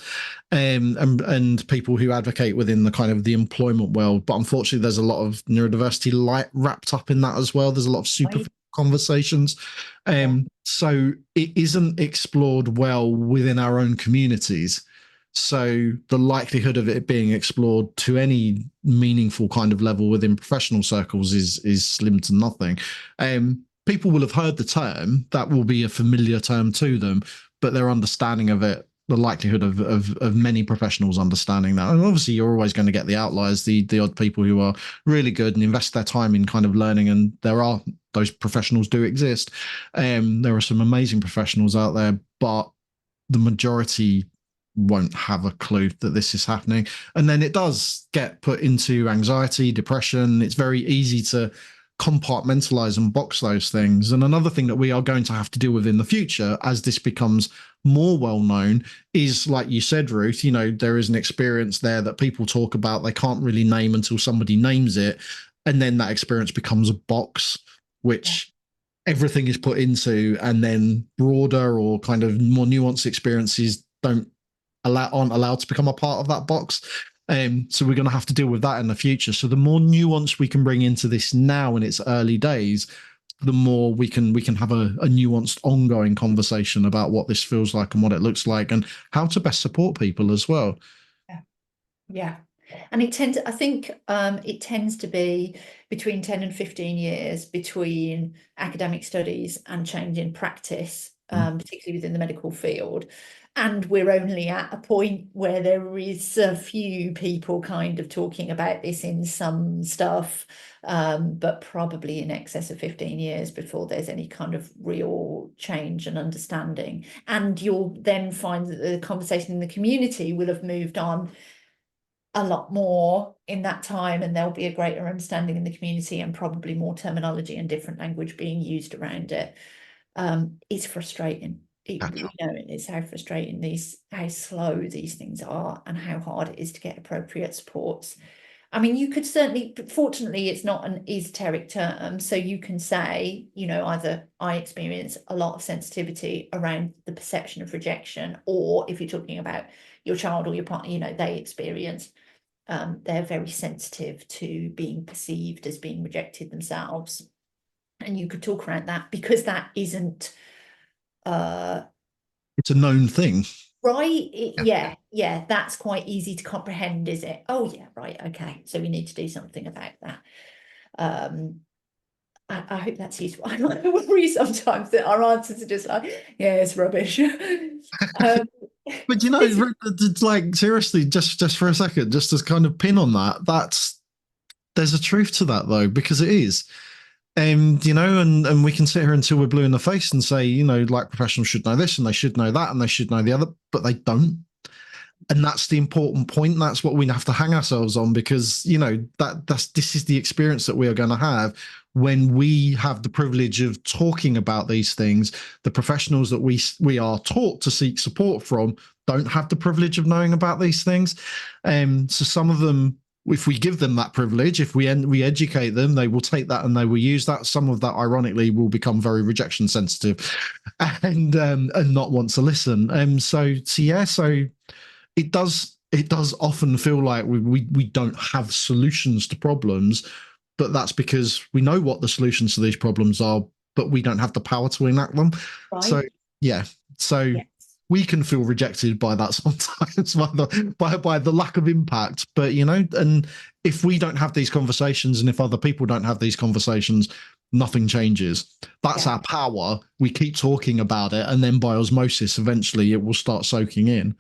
and people who advocate within the kind of the employment world. But unfortunately, there's a lot of neurodiversity wrapped up in that as well. There's a lot of superficial conversations. So it isn't explored well within our own communities. So the likelihood of it being explored to any meaningful kind of level within professional circles is slim to nothing. People will have heard the term, that will be a familiar term to them, but their understanding of it, the likelihood of many professionals understanding that. And obviously you're always going to get the outliers, the odd people who are really good and invest their time in kind of learning. And those professionals do exist. There are some amazing professionals out there, but the majority won't have a clue that this is happening. And then it does get put into anxiety, depression. It's very easy to compartmentalize and box those things. And another thing that we are going to have to deal with in the future as this becomes more well known is, like you said, Ruth, there is an experience there that people talk about, they can't really name until somebody names it. And then that experience becomes a box, which everything is put into, and then broader or kind of more nuanced experiences aren't allowed to become a part of that box. So we're going to have to deal with that in the future. So the more nuance we can bring into this now in its early days, the more we can have a nuanced ongoing conversation about what this feels like and what it looks like and how to best support people as well. Yeah. And I think it tends to be between 10 and 15 years between academic studies and change in practice, particularly within the medical field. And we're only at a point where there is a few people kind of talking about this in some stuff, but probably in excess of 15 years before there's any kind of real change and understanding. And you'll then find that the conversation in the community will have moved on a lot more in that time, and there'll be a greater understanding in the community and probably more terminology and different language being used around it. It's frustrating. We know it's how frustrating how slow these things are and how hard it is to get appropriate supports. I mean, you could certainly, fortunately, it's not an esoteric term. So you can say, either I experience a lot of sensitivity around the perception of rejection, or if you're talking about your child or your partner, they experience, they're very sensitive to being perceived as being rejected themselves. And you could talk around that because that isn't it's a known thing, right. Yeah, that's quite easy to comprehend, is it? Oh yeah, right, okay, so we need to do something about that. I hope that's useful. I worry sometimes that our answers are just like, yeah, it's rubbish. but it's like, seriously, just for a second, just to kind of pin on that, there's a truth to that though, because it is. And we can sit here until we're blue in the face and say, like, professionals should know this and they should know that and they should know the other, but they don't. And that's the important point. That's what we have to hang ourselves on, because this is the experience that we are going to have when we have the privilege of talking about these things. The professionals that we are taught to seek support from don't have the privilege of knowing about these things. So some of them, if we give them that privilege, if we educate them, they will take that and they will use that. Some of that, ironically, will become very rejection sensitive and not want to listen. So it does often feel like we don't have solutions to problems, but that's because we know what the solutions to these problems are, but we don't have the power to enact them. Right. So we can feel rejected by that sometimes, by the lack of impact. But and if we don't have these conversations, and if other people don't have these conversations, nothing changes. That's our power. We keep talking about it, and then by osmosis, eventually it will start soaking in.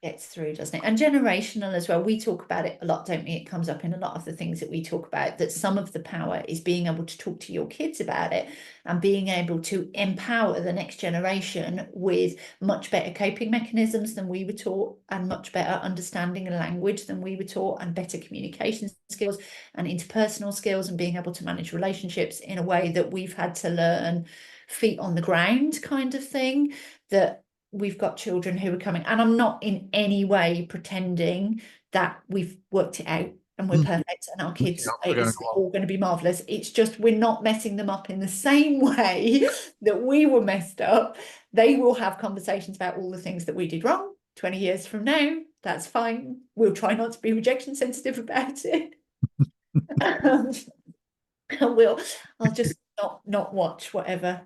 Gets through, doesn't it? And generational as well. We talk about it a lot, don't we? It comes up in a lot of the things that we talk about, that some of the power is being able to talk to your kids about it and being able to empower the next generation with much better coping mechanisms than we were taught, and much better understanding and language than we were taught, and better communication skills and interpersonal skills, and being able to manage relationships in a way that we've had to learn feet on the ground kind of thing. That we've got children who are coming, and I'm not in any way pretending that we've worked it out and we're perfect and our kids it's all going to be marvelous. It's just we're not messing them up in the same way that we were messed up. They will have conversations about all the things that we did wrong 20 years from now. That's fine. We'll try not to be rejection sensitive about it. I'll just not watch whatever.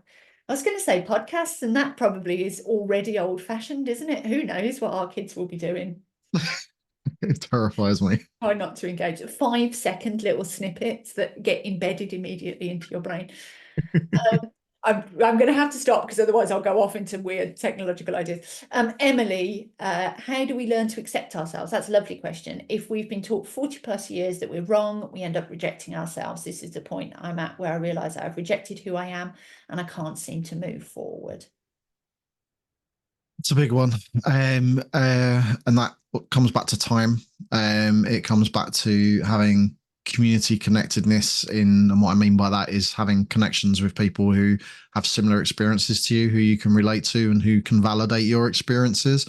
I was going to say podcasts, and that probably is already old-fashioned, isn't it? Who knows what our kids will be doing? It terrifies me. Try not to engage. 5-second little snippets that get embedded immediately into your brain. I'm going to have to stop, because otherwise I'll go off into weird technological ideas. Emily, how do we learn to accept ourselves? That's a lovely question. If we've been taught 40+ years that we're wrong, we end up rejecting ourselves. This is the point I'm at, where I realise I've rejected who I am and I can't seem to move forward. It's a big one. And that comes back to time. It comes back to having community connectedness in, and what I mean by that is having connections with people who have similar experiences to you, who you can relate to and who can validate your experiences.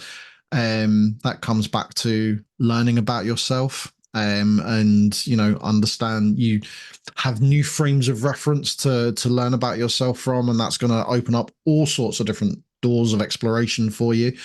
That comes back to learning about yourself, and understand you have new frames of reference to learn about yourself from, and that's going to open up all sorts of different doors of exploration for you.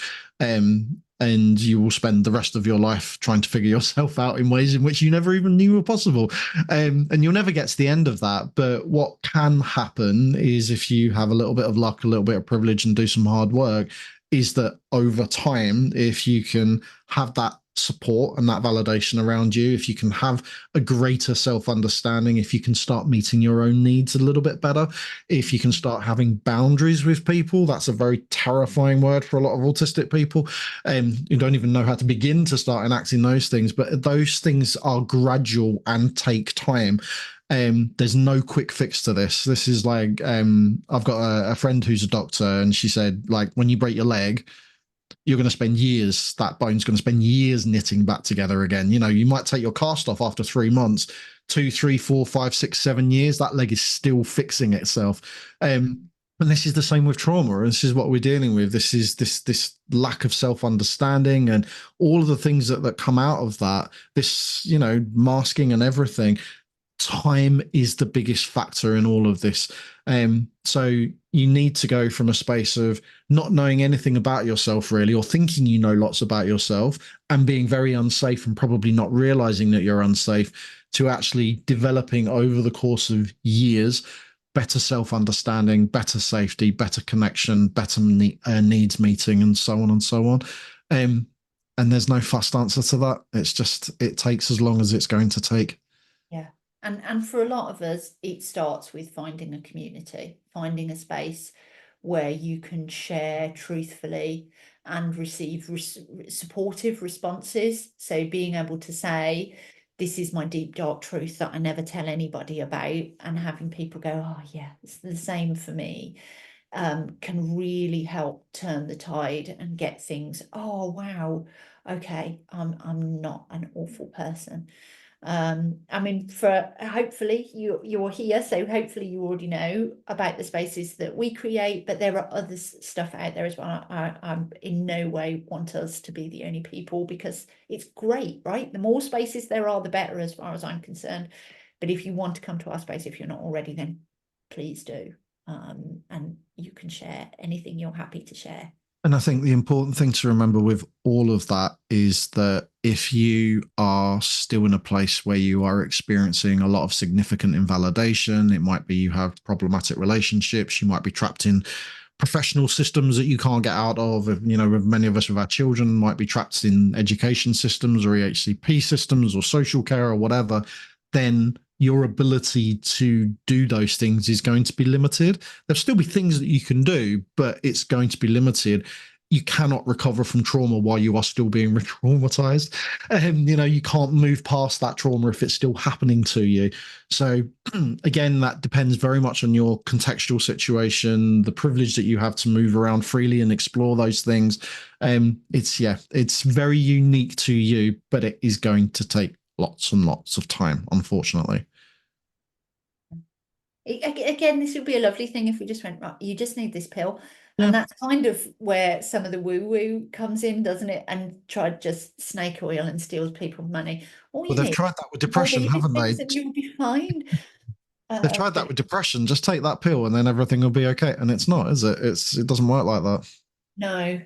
And you will spend the rest of your life trying to figure yourself out in ways in which you never even knew were possible. And you'll never get to the end of that. But what can happen is, if you have a little bit of luck, a little bit of privilege, and do some hard work, is that over time, if you can have that support and that validation around you, if you can have a greater self-understanding, if you can start meeting your own needs a little bit better, if you can start having boundaries with people, that's a very terrifying word for a lot of autistic people, you don't even know how to begin to start enacting those things. But those things are gradual and take time. There's no quick fix to this. This is like, I've got a friend who's a doctor, and she said, like, when you break your leg, you're going to spend years, that bone's going to spend years knitting back together again. You might take your cast off after 3 months, 2, 3, 4, 5, 6, 7 years, that leg is still fixing itself. And this is the same with trauma. This is what we're dealing with. This is this lack of self-understanding and all of the things that come out of that, this, masking and everything. Time is the biggest factor in all of this. So you need to go from a space of not knowing anything about yourself really, or thinking you know lots about yourself and being very unsafe and probably not realizing that you're unsafe, to actually developing over the course of years better self-understanding, better safety, better connection, better needs meeting, and so on and so on. And there's no fast answer to that. It's just, it takes as long as it's going to take. Yeah. And for a lot of us, it starts with finding a community, finding a space where you can share truthfully and receive supportive responses. So being able to say, this is my deep, dark truth that I never tell anybody about, and having people go, oh yeah, it's the same for me, can really help turn the tide and get things, oh wow, okay, I'm not an awful person. I mean, for hopefully you're here, so hopefully you already know about the spaces that we create, but there are other stuff out there as well. I'm in no way want us to be the only people, because it's great, right? The more spaces there are, the better, as far as I'm concerned. But if you want to come to our space, if you're not already, then please do. And you can share anything you're happy to share. And I think the important thing to remember with all of that is that if you are still in a place where you are experiencing a lot of significant invalidation, it might be you have problematic relationships, you might be trapped in professional systems that you can't get out of. With many of us with our children, might be trapped in education systems or EHCP systems or social care or whatever, then your ability to do those things is going to be limited. There'll still be things that you can do, but it's going to be limited. You cannot recover from trauma while you are still being re-traumatized. And, you can't move past that trauma if it's still happening to you. So again, that depends very much on your contextual situation, the privilege that you have to move around freely and explore those things. It's very unique to you, but it is going to take lots and lots of time, unfortunately. Again, this would be a lovely thing if we just went, right, you just need this pill. Yeah. And that's kind of where some of the woo-woo comes in, doesn't it? And try just snake oil and steals people's money. All Well, you they've need, tried that with all depression, these haven't they? things, and you'll be fine. They've tried that But with depression. Just take that pill and then everything will be okay. And it's not, is it? It doesn't work like that. no,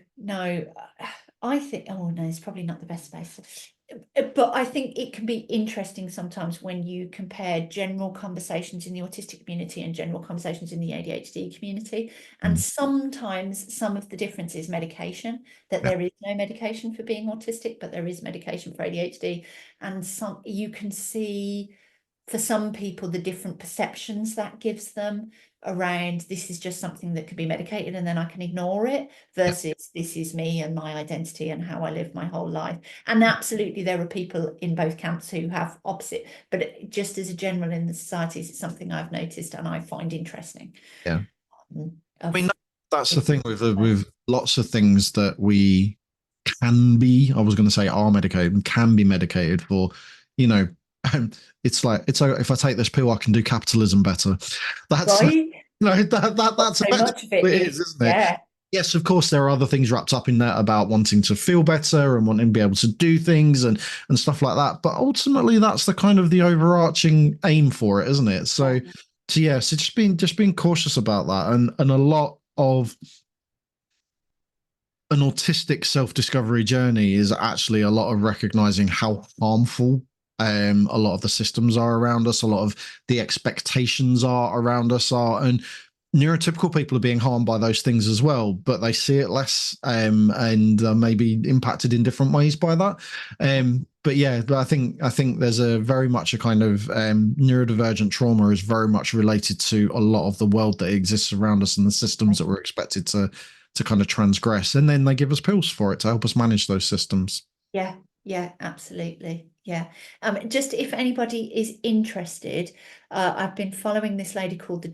I think, oh no, it's probably not the best space. But I think it can be interesting sometimes when you compare general conversations in the autistic community and general conversations in the ADHD community. And sometimes some of the difference is medication, that Yeah. there is no medication for being autistic, but there is medication for ADHD. And you can see for some people the different perceptions that gives them around, this is just something that can be medicated and then I can ignore it, versus this is me and my identity and how I live my whole life. And absolutely there are people in both camps who have opposite, but just as a general in the societies, it's something I've noticed and I find interesting. Yeah. I mean, Of that's the thing with lots of things that we can be, I was going to say are medicated, can be medicated for, It's like, it's if I take this pill, I can do capitalism better. That's Right? that's So effectively much of what it it is, is, isn't it? yeah. Yes, of course, there are other things wrapped up in that about wanting to feel better and wanting to be able to do things and stuff like that. But ultimately, that's the kind of the overarching aim for it, isn't it? So yeah, so just being cautious about that, and a lot of an autistic self-discovery journey is actually a lot of recognizing how harmful a lot of the systems are around us, a lot of the expectations are around us are, and neurotypical people are being harmed by those things as well, but they see it less, and maybe impacted in different ways by that. But yeah, but I think there's a very much a kind of neurodivergent trauma is very much related to a lot of the world that exists around us and the systems that we're expected to kind of transgress, and then they give us pills for it to help us manage those systems. Yeah, yeah, absolutely. Yeah. Just if anybody is interested, I've been following this lady called the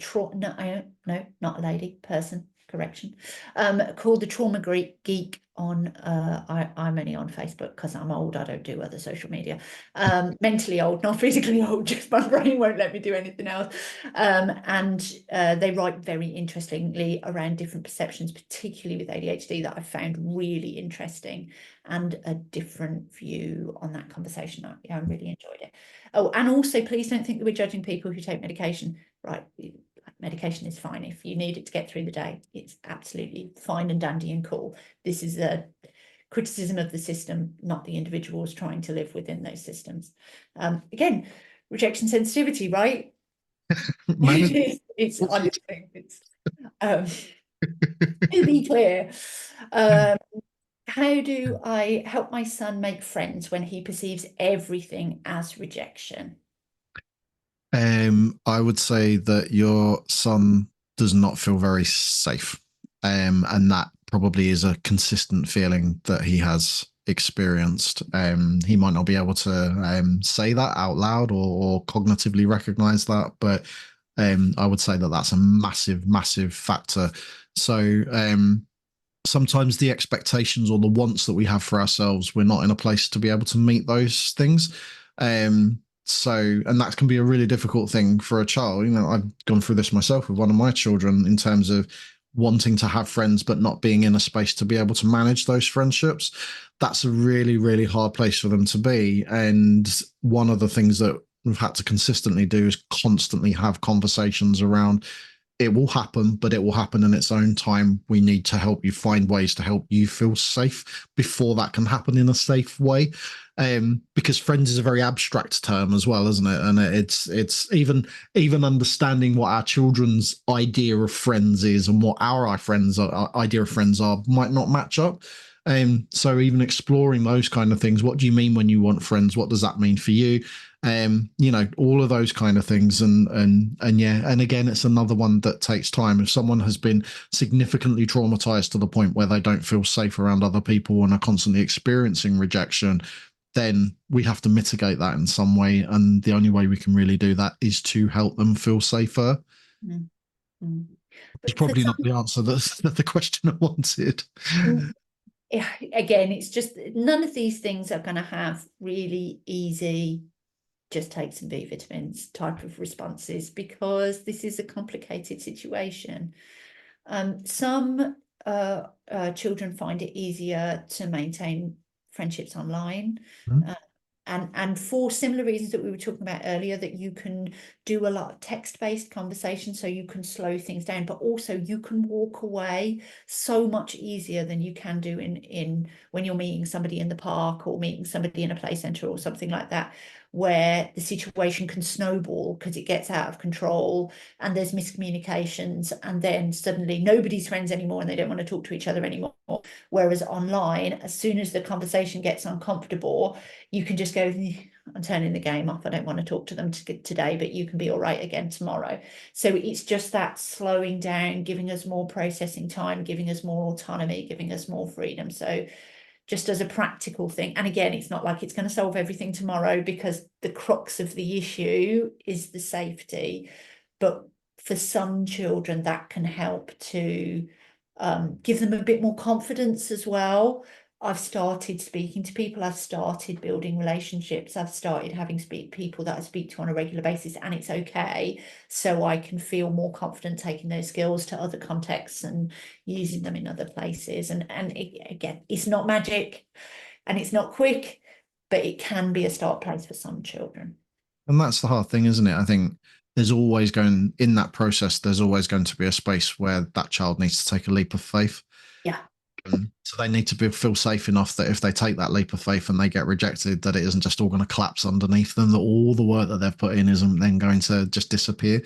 no, not a lady, person, correction, called the Trauma Geek on, I'm only on Facebook because I'm old, I don't do other social media. Mentally old, not physically old, just my brain won't let me do anything else. And they write very interestingly around different perceptions, particularly with ADHD, that I found really interesting, and a different view on that conversation. I really enjoyed it. Oh, and also, please don't think that we're judging people who take medication. Right, medication is fine if you need it to get through the day. It's absolutely fine and dandy and cool. This is a criticism of the system, not the individuals trying to live within those systems. Again, rejection sensitivity, right? It's honestly, it's to be clear. How do I help my son make friends when he perceives everything as rejection? I would say that your son does not feel very safe. And that probably is a consistent feeling that he has experienced. He might not be able to say that out loud or cognitively recognize that, but I would say that that's a massive, massive factor. So sometimes the expectations or the wants that we have for ourselves, we're not in a place to be able to meet those things. And that can be a really difficult thing for a child. You know, I've gone through this myself with one of my children in terms of wanting to have friends, but not being in a space to be able to manage those friendships. That's a really, really hard place for them to be. And one of the things that we've had to consistently do is constantly have conversations around it will happen, but it will happen in its own time. We need to help you find ways to help you feel safe before that can happen in a safe way. Because friends is a very abstract term as well, isn't it? And it's even understanding what our children's idea of friends is and what our friends our idea of friends are might not match up. So even exploring those kind of things. What do you mean when you want friends? What does that mean for you? You know, all of those kind of things, and yeah, and again, it's another one that takes time. If someone has been significantly traumatized to the point where they don't feel safe around other people and are constantly experiencing rejection, then we have to mitigate that in some way, and the only way we can really do that is to help them feel safer. Mm, mm. It's But for probably not some, the answer that the question I wanted. yeah, again, it's just none of these things are going to have really easy, just take some B vitamins type of responses, because this is a complicated situation. Some children find it easier to maintain friendships online. Uh, and for similar reasons that we were talking about earlier, that you can do a lot of text-based conversation, so you can slow things down, but also you can walk away so much easier than you can do in when you're meeting somebody in the park or meeting somebody in a play center or something like that, where the situation can snowball because it gets out of control and there's miscommunications, and then suddenly nobody's friends anymore and they don't want to talk to each other anymore. Whereas online, as soon as the conversation gets uncomfortable, you can just go, I'm turning the game off. I don't want to talk to them today, but you can be all right again tomorrow. So it's just that slowing down, giving us more processing time, giving us more autonomy, giving us more freedom. So just as a practical thing. And again, it's not like it's going to solve everything tomorrow, because the crux of the issue is the safety. But for some children, that can help to give them a bit more confidence as well. I've started speaking to people, I've started building relationships, I've started having people that I speak to on a regular basis, and it's okay. So I can feel more confident taking those skills to other contexts and using them in other places. And again, it's not magic and it's not quick, but it can be a start place for some children. And that's the hard thing, isn't it? I think there's always going in that process, there's always going to be a space where that child needs to take a leap of faith. Yeah. So they need to feel safe enough that if they take that leap of faith and they get rejected, that it isn't just all going to collapse underneath them, that all the work that they've put in isn't then going to just disappear.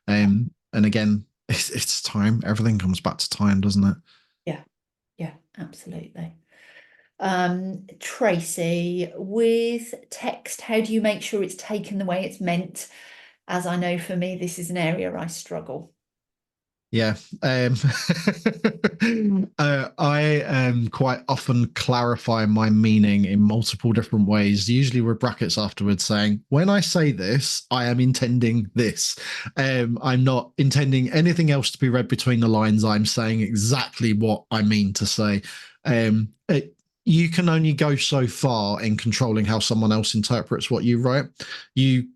And again, it's time. Everything comes back to time, doesn't it? Yeah. Yeah, absolutely. Tracy, with text, how do you make sure it's taken the way it's meant? As I know for me, this is an area I struggle. Yeah. I quite often clarify my meaning in multiple different ways, usually with brackets afterwards saying, when I say this, I am intending this. I'm not intending anything else to be read between the lines. I'm saying exactly what I mean to say. You can only go so far in controlling how someone else interprets what you write. You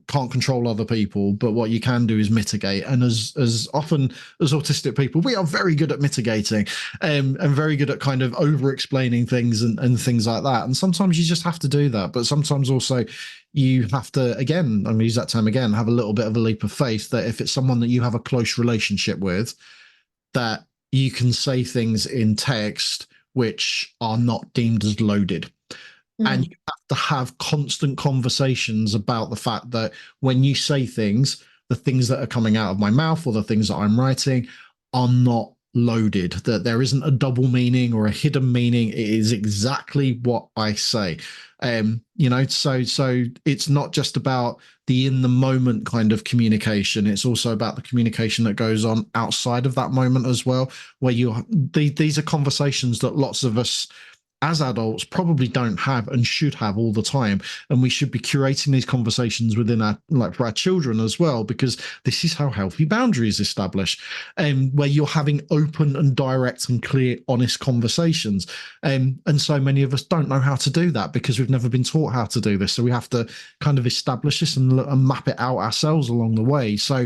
can't control other people, but what you can do is mitigate. And as often as autistic people, we are very good at mitigating, and very good at kind of over explaining things and things like that. And sometimes you just have to do that, but sometimes also you have to, again, I'm going to use that term again, have a little bit of a leap of faith that if it's someone that you have a close relationship with, that you can say things in text which are not deemed as loaded. And you have to have constant conversations about the fact that when you say things, the things that are coming out of my mouth or the things that I'm writing are not loaded, that there isn't a double meaning or a hidden meaning. It is exactly what I say. So it's not just about the in the moment kind of communication. It's also about the communication that goes on outside of that moment as well, where these are conversations that lots of us as adults probably don't have and should have all the time, and we should be curating these conversations within our, like, for our children as well, because this is how healthy boundaries establish, and where you're having open and direct and clear, honest conversations. And so many of us don't know how to do that because we've never been taught how to do this, so we have to kind of establish this and map it out ourselves along the way. So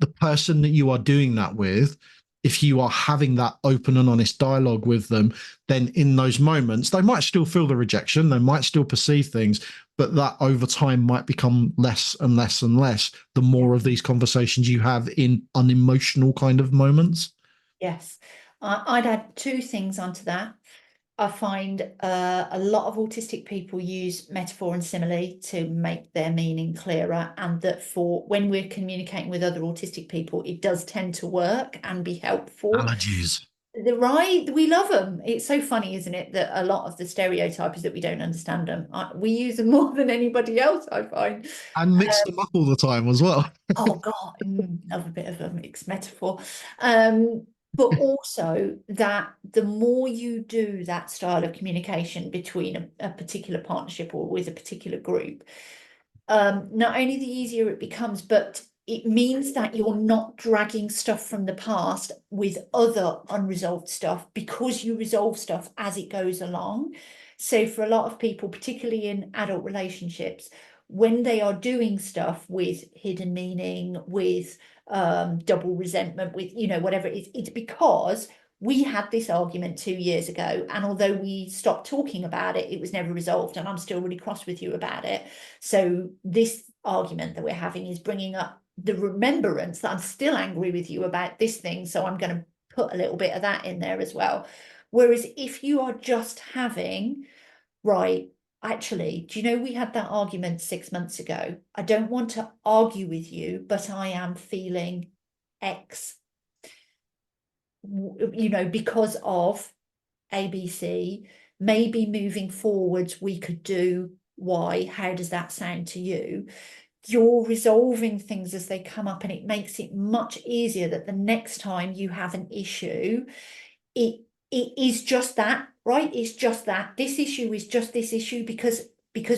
the person that you are doing that with, if you are having that open and honest dialogue with them, then in those moments, they might still feel the rejection, they might still perceive things, but that over time might become less and less and less the more of these conversations you have in unemotional kind of moments. Yes, I'd add two things onto that. I find a lot of autistic people use metaphor and simile to make their meaning clearer, and that for when we're communicating with other autistic people, it does tend to work and be helpful. Allergies. Right, we love them. It's so funny, isn't it, that a lot of the stereotype is that we don't understand them. We use them more than anybody else, I find. And mix them up all the time as well. Oh God, love a bit of a mixed metaphor. But also that the more you do that style of communication between a particular partnership or with a particular group, not only the easier it becomes, but it means that you're not dragging stuff from the past with other unresolved stuff, because you resolve stuff as it goes along. So for a lot of people, particularly in adult relationships, when they are doing stuff with hidden meaning, with double resentment, with, whatever it is, it's because we had this argument 2 years ago, and although we stopped talking about it, it was never resolved, and I'm still really cross with you about it. So this argument that we're having is bringing up the remembrance that I'm still angry with you about this thing, so I'm going to put a little bit of that in there as well. Whereas if you are just having, right, actually, do you know we had that argument 6 months ago? I don't want to argue with you, but I am feeling X, because of ABC. Maybe moving forwards we could do Y. How does that sound to you? You're resolving things as they come up, and it makes it much easier that the next time you have an issue, it is just that, right? It's just that this issue is just this issue because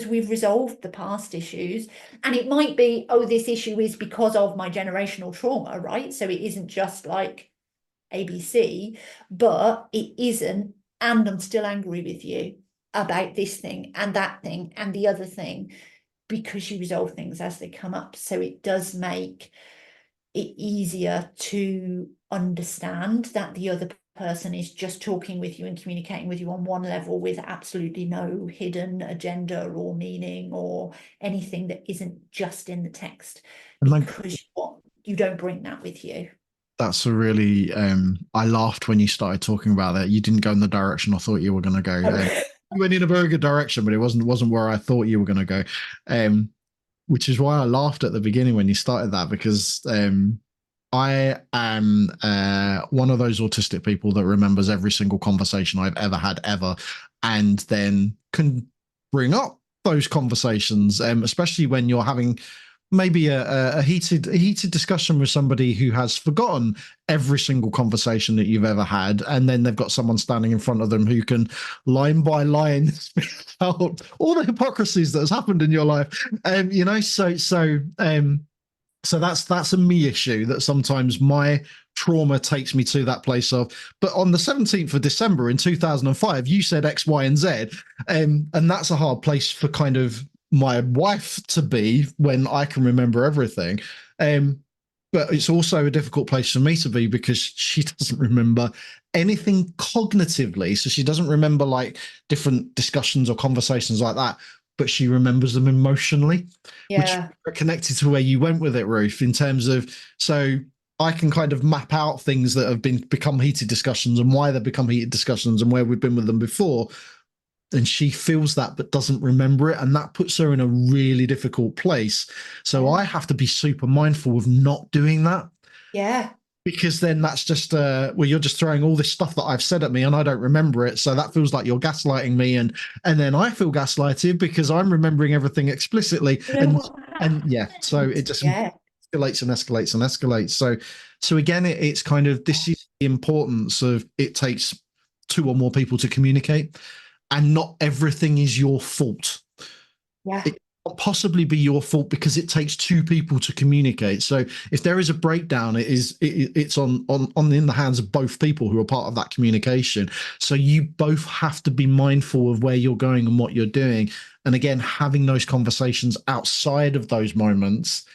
we've resolved the past issues. And it might be, oh, this issue is because of my generational trauma, right? So it isn't just like ABC, but it isn't and I'm still angry with you about this thing and that thing and the other thing, because you resolve things as they come up. So it does make it easier to understand that the other person is just talking with you and communicating with you on one level with absolutely no hidden agenda or meaning or anything that isn't just in the text, And like, because you don't bring that with you. that's a really, I laughed when you started talking about that. You didn't go in the direction I thought you were going to go. You went in a very good direction, but it wasn't where I thought you were going to go. Which is why I laughed at the beginning when you started that, because I am one of those autistic people that remembers every single conversation I've ever had ever, and then can bring up those conversations, especially when you're having maybe a heated discussion with somebody who has forgotten every single conversation that you've ever had, and then they've got someone standing in front of them who can line by line speak out all the hypocrisies that has happened in your life. So that's a me issue, that sometimes my trauma takes me to that place of, but on the 17th of December in 2005, you said X, Y, and Z. And that's a hard place for kind of my wife to be when I can remember everything. But it's also a difficult place for me to be because she doesn't remember anything cognitively. So she doesn't remember like different discussions or conversations like that, but she remembers them emotionally, which are connected to where you went with it, Ruth, in terms of, so I can kind of map out things that have become heated discussions and why they've become heated discussions and where we've been with them before. And she feels that but doesn't remember it, and that puts her in a really difficult place. So I have to be super mindful of not doing that. Yeah. Because then that's just well, you're just throwing all this stuff that I've said at me and I don't remember it, so that feels like you're gaslighting me, and then I feel gaslighted because I'm remembering everything explicitly, and yeah, so it just escalates and escalates and escalates. So again, it's kind of, this is the importance of, it takes two or more people to communicate, and not everything is your fault. Yeah. It can't possibly be your fault because it takes two people to communicate. So if there is a breakdown, it's on in the hands of both people who are part of that communication. So you both have to be mindful of where you're going and what you're doing. And again, having those conversations outside of those moments,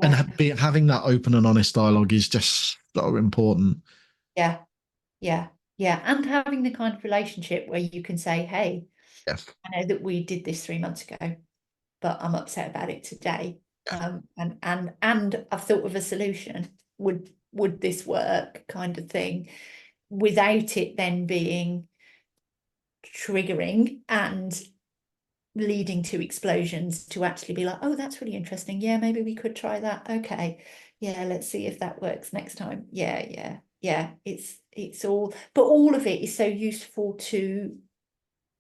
and having that open and honest dialogue is just so important. Yeah. Yeah. Yeah. And having the kind of relationship where you can say, hey, I know that we did this 3 months ago, but I'm upset about it today. And I've thought of a solution. Would this work, kind of thing, without it then being triggering and leading to explosions, to actually be like, oh, that's really interesting. Yeah, maybe we could try that. Okay. Yeah, let's see if that works next time. Yeah. It's all, but all of it is so useful to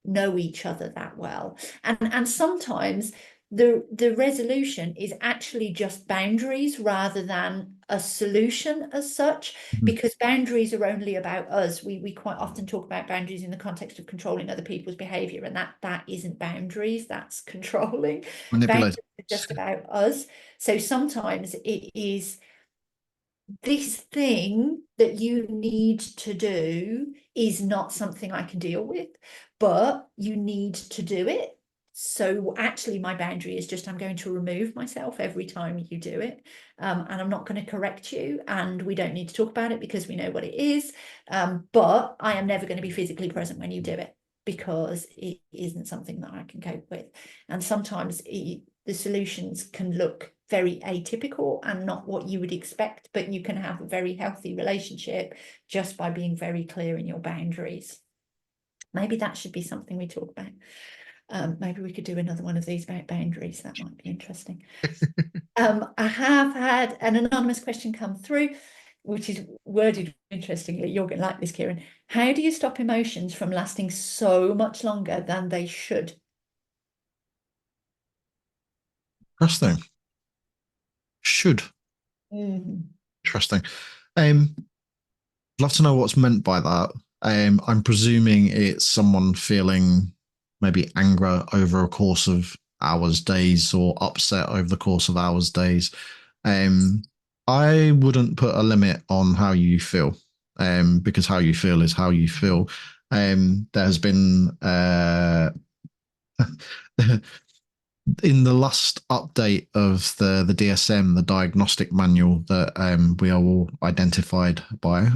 know each other that well. And sometimes the resolution is actually just boundaries rather than a solution as such, because boundaries are only about us. We quite often talk about boundaries in the context of controlling other people's behavior, and that isn't boundaries, that's controlling. Boundaries are just about us. So sometimes it is, this thing that you need to do is not something I can deal with, but you need to do it. So actually my boundary is just, I'm going to remove myself every time you do it. And I'm not going to correct you, and we don't need to talk about it because we know what it is. But I am never going to be physically present when you do it, because it isn't something that I can cope with. And sometimes the solutions can look very atypical and not what you would expect, but you can have a very healthy relationship just by being very clear in your boundaries. Maybe that should be something we talk about. Maybe we could do another one of these about boundaries. That might be interesting. I have had an anonymous question come through, which is worded interestingly. You're going to like this, Kieran. How do you stop emotions from lasting so much longer than they should? Interesting. Should. Interesting. I'd love to know what's meant by that. I'm presuming it's someone feeling maybe anger over a course of hours, days, or upset over the course of hours, days. I wouldn't put a limit on how you feel. because how you feel is how you feel. There has been in the last update of the DSM, the diagnostic manual that we are all identified by,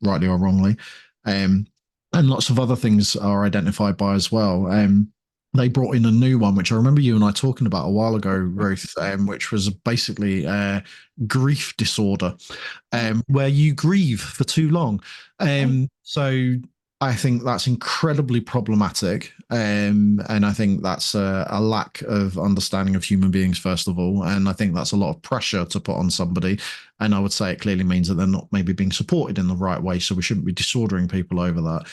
rightly or wrongly, and lots of other things are identified by as well. They brought in a new one, which I remember you and I talking about a while ago, Ruth, which was basically grief disorder, where you grieve for too long. So I think that's incredibly problematic. And I think that's a lack of understanding of human beings, first of all. And I think that's a lot of pressure to put on somebody. And I would say it clearly means that they're not maybe being supported in the right way. So we shouldn't be disordering people over that.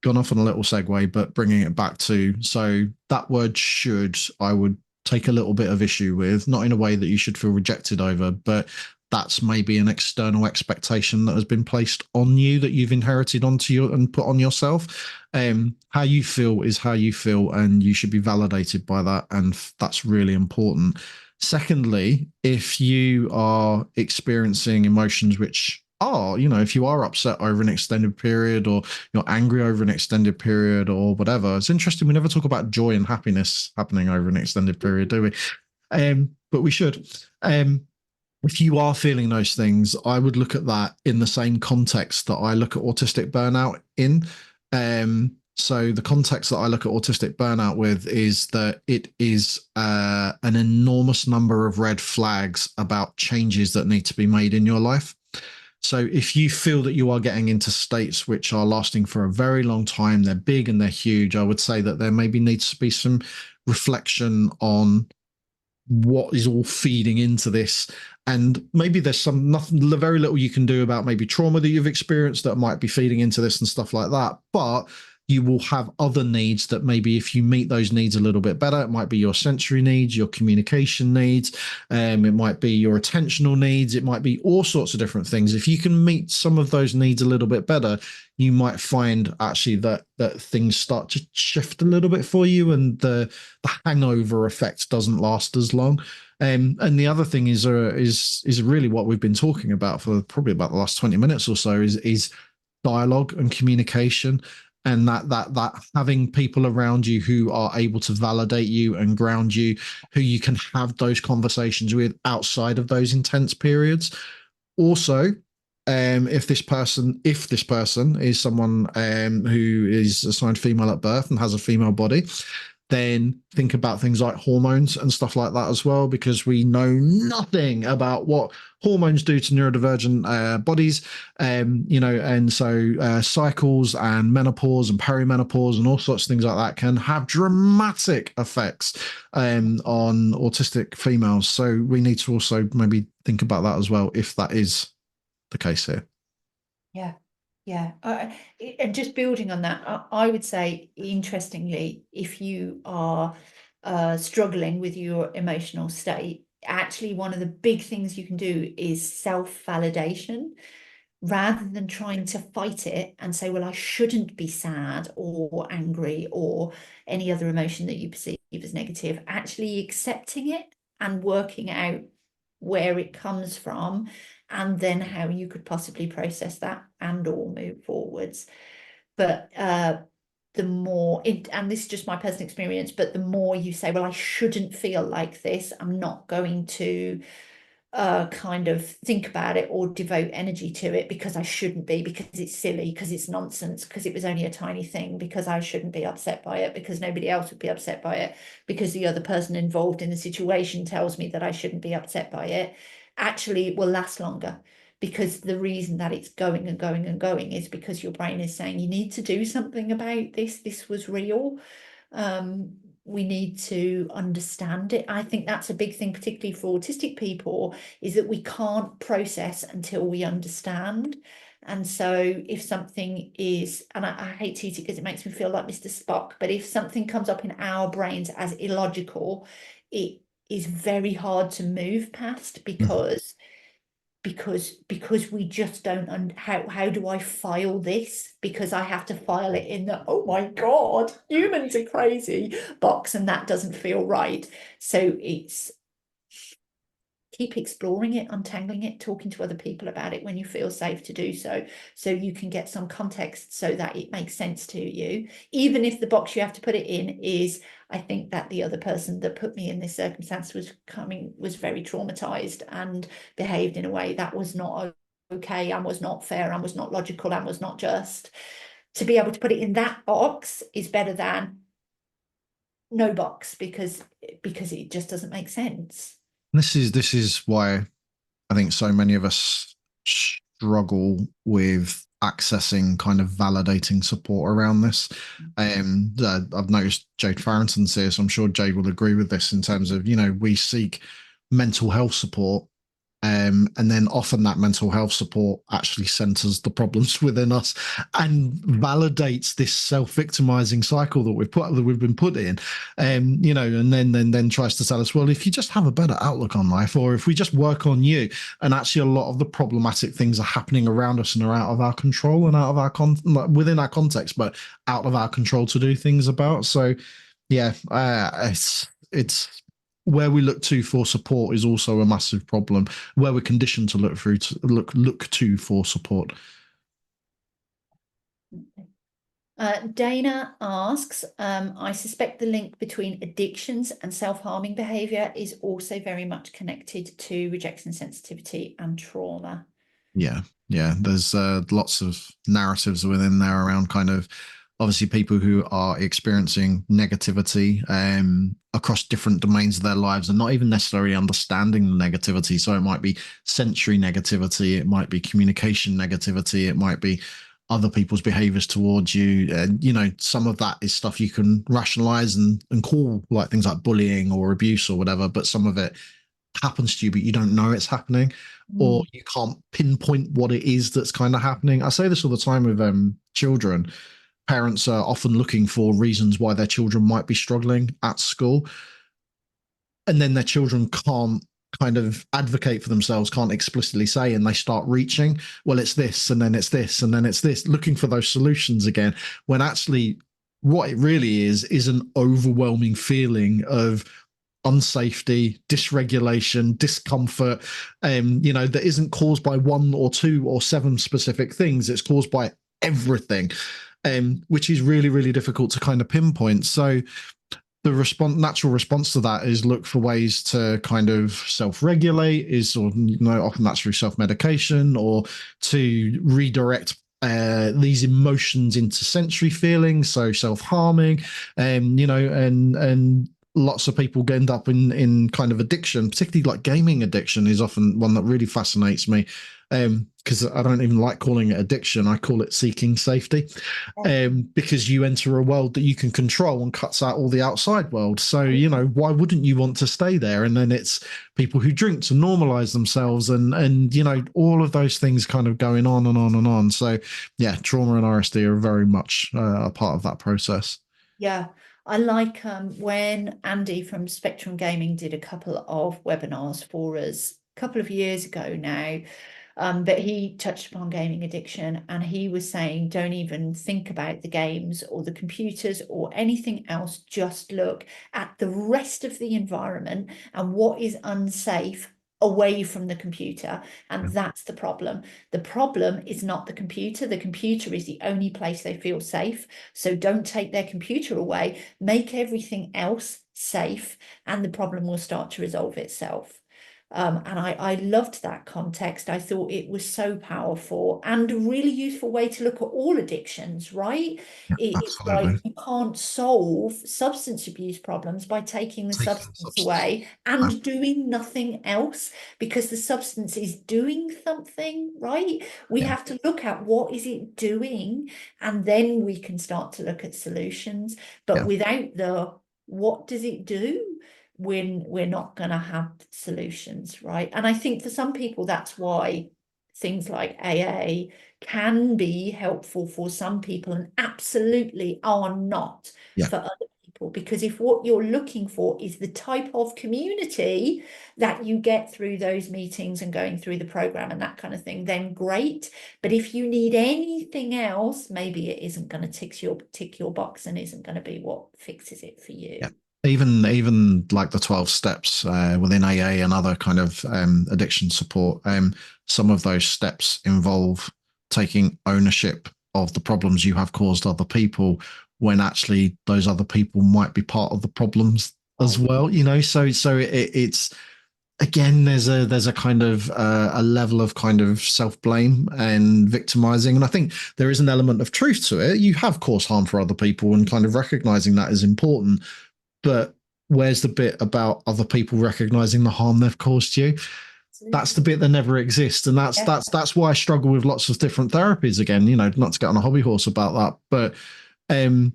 Gone off on a little segue, but bringing it back to, so that word should, I would take a little bit of issue with, not in a way that you should feel rejected over, but that's maybe an external expectation that has been placed on you that you've inherited onto you and put on yourself. How you feel is how you feel, and you should be validated by that. And that's really important. Secondly, if you are experiencing emotions which are, if you are upset over an extended period, or you're angry over an extended period, or whatever, it's interesting. We never talk about joy and happiness happening over an extended period, do we? But we should. If you are feeling those things, I would look at that in the same context that I look at autistic burnout in. So the context that I look at autistic burnout with is that it is an enormous number of red flags about changes that need to be made in your life. So if you feel that you are getting into states which are lasting for a very long time, they're big and they're huge, I would say that there maybe needs to be some reflection on what is all feeding into this. And maybe there's very little you can do about maybe trauma that you've experienced that might be feeding into this and stuff like that. But you will have other needs that maybe if you meet those needs a little bit better, it might be your sensory needs, your communication needs, it might be your attentional needs, it might be all sorts of different things. If you can meet some of those needs a little bit better, you might find actually that things start to shift a little bit for you, and the hangover effect doesn't last as long. And the other thing is really what we've been talking about for probably about the last 20 minutes or so is dialogue and communication, and that having people around you who are able to validate you and ground you, who you can have those conversations with outside of those intense periods. Also, if this person is someone who is assigned female at birth and has a female body, then think about things like hormones and stuff like that as well, because we know nothing about what hormones do to neurodivergent bodies, and so cycles and menopause and perimenopause and all sorts of things like that can have dramatic effects on autistic females. So we need to also maybe think about that as well, if that is the case here. Yeah. Yeah. And just building on that, I would say, interestingly, if you are struggling with your emotional state, actually one of the big things you can do is self-validation, rather than trying to fight it and say, well, I shouldn't be sad or angry or any other emotion that you perceive as negative. Actually accepting it and working out where it comes from, and then how you could possibly process that and or move forwards. But the more and this is just my personal experience, but the more you say, well, I shouldn't feel like this, I'm not going to kind of think about it or devote energy to it, because I shouldn't be, because it's silly, because it's nonsense, because it was only a tiny thing, because I shouldn't be upset by it, because nobody else would be upset by it, because the other person involved in the situation tells me that I shouldn't be upset by it. Actually, it will last longer, because the reason that it's going and going and going is because your brain is saying you need to do something about this. This was real. We need to understand it. I think that's a big thing, particularly for autistic people, is that we can't process until we understand. And so if something is, and I hate to use it because it makes me feel like Mr. Spock, but if something comes up in our brains as illogical, it is very hard to move past, because we just don't how do I file this, because I have to file it in the, oh my god, humans are crazy box, and that doesn't feel right. So it's keep exploring it, untangling it, talking to other people about it when you feel safe to do so, so you can get some context so that it makes sense to you, even if the box you have to put it in is, I think that the other person that put me in this circumstance was very traumatized and behaved in a way that was not okay and was not fair and was not logical and was not just. To be able to put it in that box is better than no box, because it just doesn't make sense. This is why I think so many of us struggle with accessing kind of validating support around this. I've noticed Jade Farrington's here, so I'm sure Jade will agree with this in terms of, we seek mental health support. And then often that mental health support actually centers the problems within us and validates this self-victimizing cycle that we've been put in. And then tries to tell us, well, if you just have a better outlook on life, or if we just work on you, and actually a lot of the problematic things are happening around us and are out of our control and out of our within our context, but out of our control to do things about. So yeah, it's where we look to for support is also a massive problem, where we're conditioned to look to for support. Dana asks, I suspect the link between addictions and self-harming behavior is also very much connected to rejection sensitivity and trauma. Yeah. There's lots of narratives within there around kind of obviously people who are experiencing negativity across different domains of their lives and not even necessarily understanding the negativity. So it might be sensory negativity, it might be communication negativity, it might be other people's behaviors towards you. And, some of that is stuff you can rationalize and call like things like bullying or abuse or whatever, but some of it happens to you, but you don't know it's happening, or you can't pinpoint what it is that's kind of happening. I say this all the time with children. Parents are often looking for reasons why their children might be struggling at school, and then their children can't kind of advocate for themselves, can't explicitly say, and they start reaching, well, it's this, and then it's this, and then it's this, looking for those solutions again, when actually what it really is an overwhelming feeling of unsafety, dysregulation, discomfort, that isn't caused by one or two or seven specific things. It's caused by everything, which is really, really difficult to kind of pinpoint. So the natural response to that is look for ways to kind of self-regulate, often that's through self-medication or to redirect these emotions into sensory feelings, so self-harming, and lots of people end up in kind of addiction, particularly like gaming addiction is often one that really fascinates me, because I don't even like calling it addiction. I call it seeking safety, because you enter a world that you can control and cuts out all the outside world. So, why wouldn't you want to stay there? And then it's people who drink to normalize themselves and all of those things kind of going on and on and on. So yeah, trauma and RSD are very much a part of that process. Yeah, I like when Andy from Spectrum Gaming did a couple of webinars for us a couple of years ago now, but he touched upon gaming addiction, and he was saying don't even think about the games or the computers or anything else, just look at the rest of the environment and what is unsafe away from the computer, and that's the problem. The problem is not the computer. The computer is the only place they feel safe, so don't take their computer away, make everything else safe, and the problem will start to resolve itself. And I loved that context. I thought it was so powerful and a really useful way to look at all addictions, right? It's like Absolutely. you can't solve substance abuse problems by taking the Taking substance substance. away and doing nothing else, because the substance is doing something, right? We Yeah. have to look at what is it doing, and then we can start to look at solutions. But Yeah. without the what does it do, we're not going to have solutions, right? And I think for some people that's why things like AA can be helpful for some people and absolutely are not Yeah. for other people, because if what you're looking for is the type of community that you get through those meetings and going through the program and that kind of thing, then great. But if you need anything else, maybe it isn't going to tick your box and isn't going to be what fixes it for you. Yeah. even like the 12 steps within AA and other kind of addiction support, some of those steps involve taking ownership of the problems you have caused other people, when actually those other people might be part of the problems as Right. well, so it's, again, there's a kind of a level of kind of self-blame and victimizing, and I think there is an element of truth to it. You have caused harm for other people, and kind of recognizing that is important, but where's the bit about other people recognizing the harm they've caused you? That's the Absolutely. bit that never exists, and that's Yeah. that's why I struggle with lots of different therapies. Again, not to get on a hobby horse about that, but um,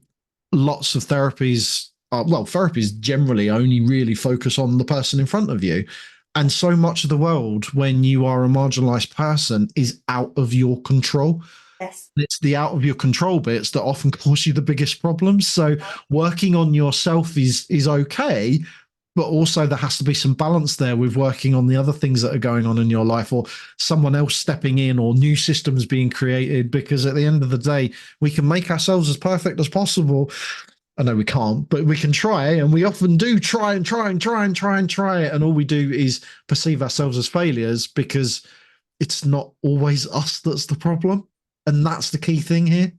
lots of therapies therapies generally only really focus on the person in front of you. And so much of the world, when you are a marginalized person, is out of your control. Yes. It's the out of your control bits that often cause you the biggest problems. So working on yourself is okay, but also there has to be some balance there with working on the other things that are going on in your life, or someone else stepping in, or new systems being created. Because at the end of the day, we can make ourselves as perfect as possible. I know we can't, but we can try, and we often do try and try and try and try and try it. And all we do is perceive ourselves as failures, because it's not always us that's the problem. And that's the key thing here.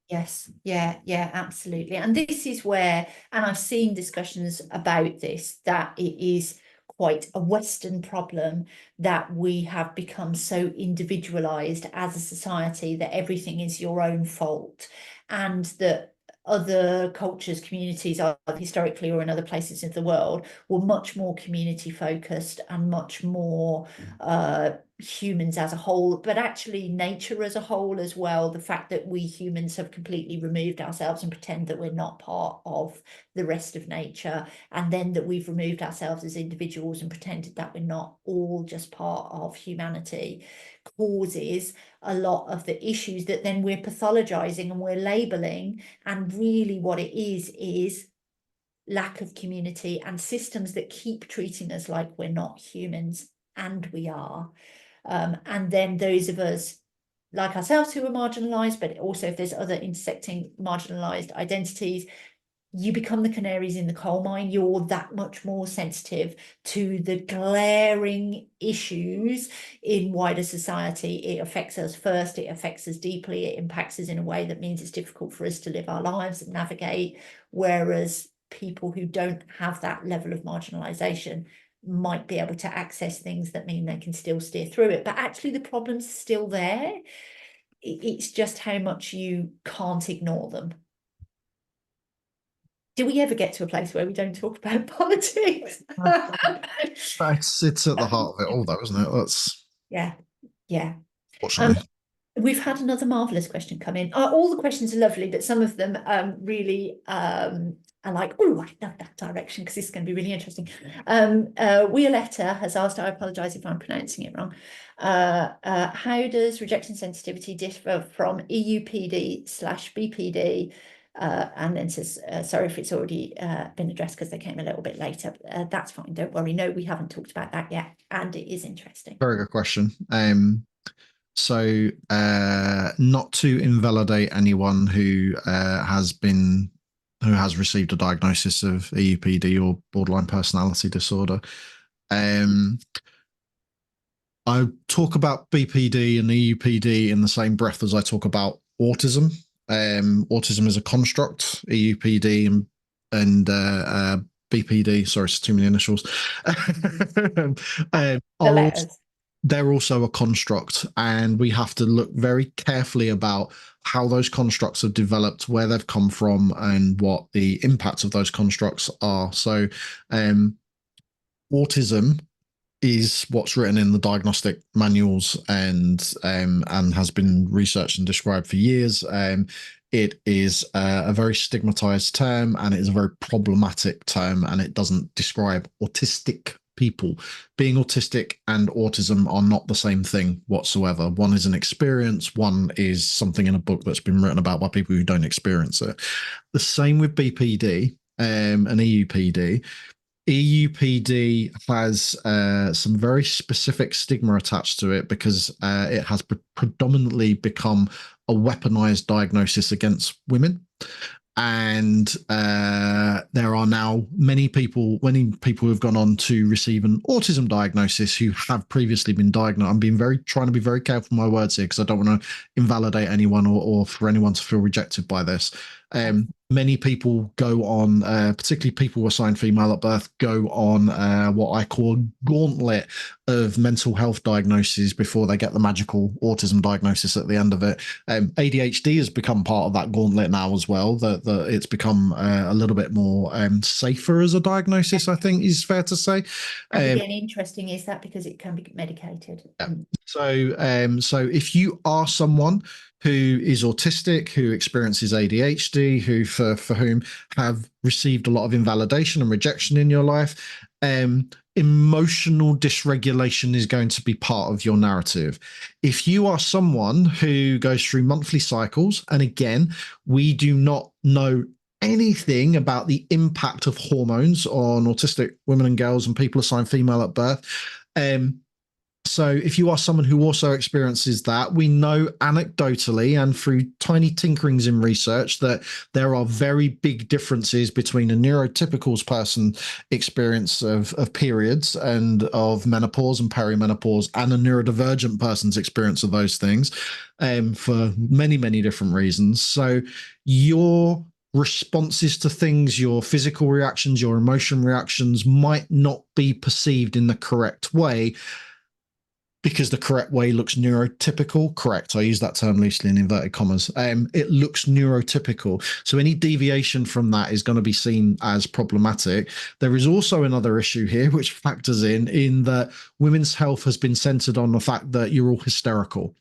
Yes, yeah, yeah, absolutely. And this is where, and I've seen discussions about this, that it is quite a Western problem, that we have become so individualized as a society that everything is your own fault, and that other cultures, communities, either historically or in other places of the world, were much more community focused and much more humans as a whole, but actually nature as a whole as well. The fact that we humans have completely removed ourselves and pretend that we're not part of the rest of nature, and then that we've removed ourselves as individuals and pretended that we're not all just part of humanity, causes a lot of the issues that then we're pathologizing and we're labeling. And really what it is lack of community and systems that keep treating us like we're not humans, and we are. And then those of us like ourselves who are marginalized, but also if there's other intersecting marginalized identities, you become the canaries in the coal mine. You're that much more sensitive to the glaring issues in wider society. It affects us first, it affects us deeply, it impacts us in a way that means it's difficult for us to live our lives and navigate. Whereas people who don't have that level of marginalization might be able to access things that mean they can still steer through it. But actually the problem's still there. It's just how much you can't ignore them. Do we ever get to a place where we don't talk about politics? It's at the heart of it all, though, isn't it? That's Yeah, yeah. Um, fortunately. we've had another marvelous question come in. All the questions are lovely, but some of them really are like, oh, I love that direction because this is going to be really interesting. Violetta has asked, I apologize if I'm pronouncing it wrong. How does rejection sensitivity differ from EUPD/BPD? And then says, sorry if it's already been addressed because they came a little bit later. That's fine, don't worry. No, we haven't talked about that yet, and it is interesting. Very good question. So not to invalidate anyone who has received a diagnosis of EUPD or borderline personality disorder. I talk about BPD and EUPD in the same breath as I talk about autism. Autism is a construct. EUPD and BPD, sorry, it's too many initials, The are also, letters. they're also a construct, and we have to look very carefully about how those constructs have developed, where they've come from, and what the impacts of those constructs are. So autism is what's written in the diagnostic manuals and has been researched and described for years. It is a very stigmatized term, and it is a very problematic term, and it doesn't describe autistic people. Being autistic and autism are not the same thing whatsoever. One is an experience, one is something in a book that's been written about by people who don't experience it. The same with BPD and EUPD. EUPD has some very specific stigma attached to it because it has predominantly become a weaponized diagnosis against women. and there are now many people who've gone on to receive an autism diagnosis who have previously been diagnosed. I'm being trying to be very careful with my words here because I don't want to invalidate anyone or for anyone to feel rejected by this. Many people go on, particularly people who are assigned female at birth, go on what I call a gauntlet of mental health diagnoses before they get the magical autism diagnosis at the end of it. ADHD has become part of that gauntlet now as well. That it's become a little bit more safer as a diagnosis, I think is fair to say. And again, interesting is that because it can be medicated. Yeah. So if you are someone who is autistic, who experiences ADHD, who for whom have received a lot of invalidation and rejection in your life, emotional dysregulation is going to be part of your narrative. If you are someone who goes through monthly cycles, and again, we do not know anything about the impact of hormones on autistic women and girls and people assigned female at birth. So if you are someone who also experiences that, we know anecdotally and through tiny tinkerings in research that there are very big differences between a neurotypical person's experience of periods and of menopause and perimenopause and a neurodivergent person's experience of those things for many, many different reasons. So your responses to things, your physical reactions, your emotion reactions might not be perceived in the correct way, because the correct way looks neurotypical. Correct. I use that term loosely in inverted commas. It looks neurotypical. So any deviation from that is going to be seen as problematic. There is also another issue here, which factors in that women's health has been centered on the fact that you're all hysterical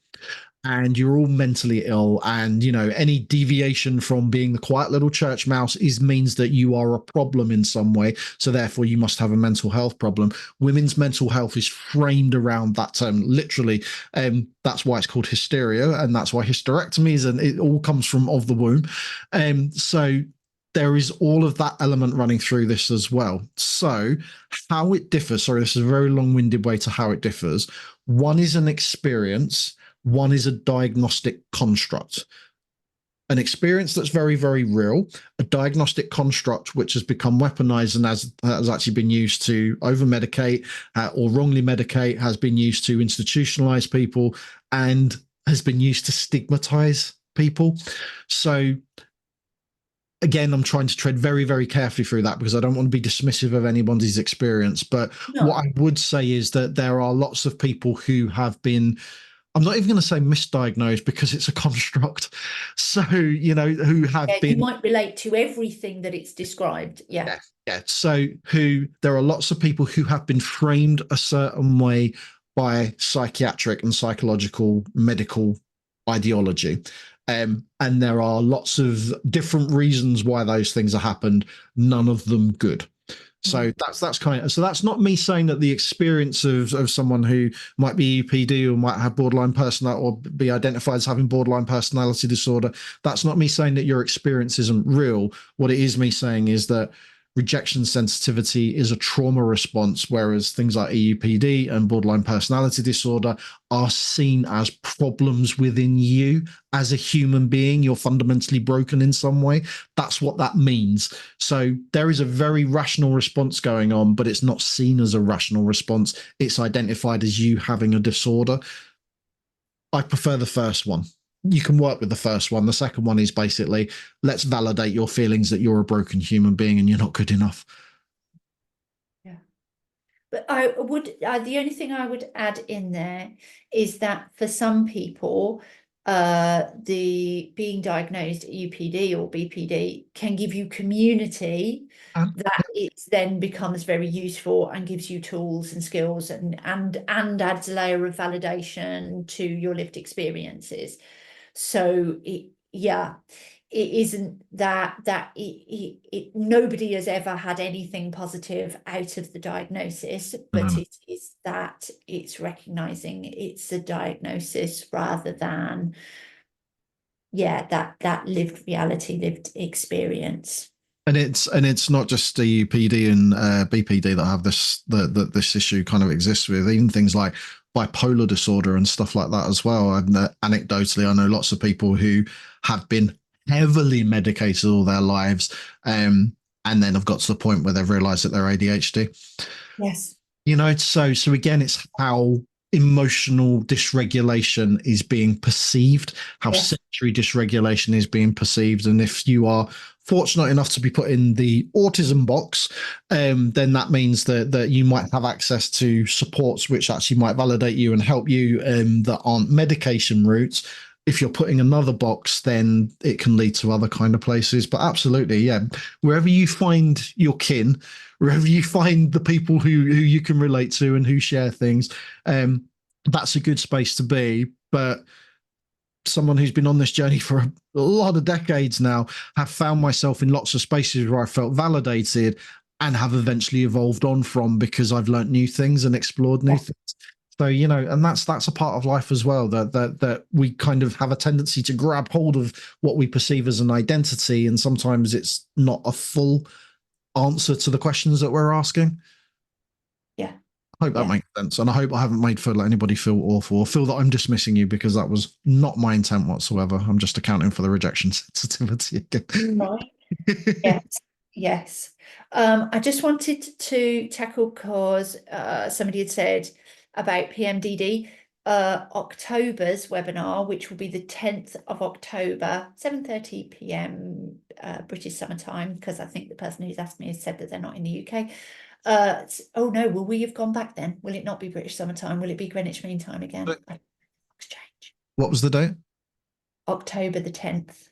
and you're all mentally ill, and any deviation from being the quiet little church mouse means that you are a problem in some way, so therefore you must have a mental health problem. Women's mental health is framed around that term literally. That's why it's called hysteria, and that's why hysterectomies, and it all comes from of the womb. So there is all of that element running through this as well. So how it differs, sorry, this is a very long-winded way to how it differs. One is an experience, one is a diagnostic construct. An experience that's very, very real, a diagnostic construct which has become weaponized and has actually been used to over-medicate or wrongly medicate, has been used to institutionalize people, and has been used to stigmatize people. So again, I'm trying to tread very, very carefully through that because I don't want to be dismissive of anybody's experience. But what I would say is that there are lots of people who have been, I'm not even going to say misdiagnosed because it's a construct. So, who have been. You might relate to everything that it's described. Yeah. So there are lots of people who have been framed a certain way by psychiatric and psychological medical ideology. And there are lots of different reasons why those things have happened, none of them good. So that's kind of, so that's not me saying that the experience of someone who might be EPD or might have borderline personality or be identified as having borderline personality disorder. That's not me saying that your experience isn't real. What it is me saying is that rejection sensitivity is a trauma response, whereas things like EUPD and borderline personality disorder are seen as problems within you as a human being. You're fundamentally broken in some way. That's what that means. So there is a very rational response going on, but it's not seen as a rational response. It's identified as you having a disorder. I prefer the first one. You can work with the first one. The second one is basically, let's validate your feelings that you're a broken human being and you're not good enough. Yeah. But I would, the only thing I would add in there is that for some people, the being diagnosed UPD or BPD can give you community that it then becomes very useful and gives you tools and skills and adds a layer of validation to your lived experiences. So it isn't that nobody has ever had anything positive out of the diagnosis, but it is that it's recognizing it's a diagnosis rather than that lived reality, lived experience. And it's not just the UPD and BPD that have this issue kind of exists with. Even things like bipolar disorder and stuff like that as well. And anecdotally, I know lots of people who have been heavily medicated all their lives, and then have got to the point where they've realised that they're ADHD. Yes. So again, it's how emotional dysregulation is being perceived, how Yes. sensory dysregulation is being perceived. And if you are fortunate enough to be put in the autism box, then that means that you might have access to supports which actually might validate you and help you, that aren't medication routes. If you're putting another box, then it can lead to other kind of places. But absolutely, yeah, wherever you find your kin, wherever you find the people who you can relate to and who share things, that's a good space to be. But someone who's been on this journey for a lot of decades now, have found myself in lots of spaces where I felt validated and have eventually evolved on from, because I've learnt new things and explored new things. So, and that's a part of life as well, that we kind of have a tendency to grab hold of what we perceive as an identity, and sometimes it's not a full answer to the questions that we're asking. Yeah. I hope that makes sense. And I hope I haven't made anybody feel awful or feel that I'm dismissing you, because that was not my intent whatsoever. I'm just accounting for the rejection sensitivity again. Right. Yes. Yes. I just wanted to tackle, because somebody had said about PMDD. October's webinar, which will be the 10th of October, 7:30 p.m. British Summer Time, because I think the person who's asked me has said that they're not in the UK. Oh no, will we have gone back then? Will it not be British Summer Time? Will it be Greenwich Mean Time again? Exchange. What was the date? October the 10th.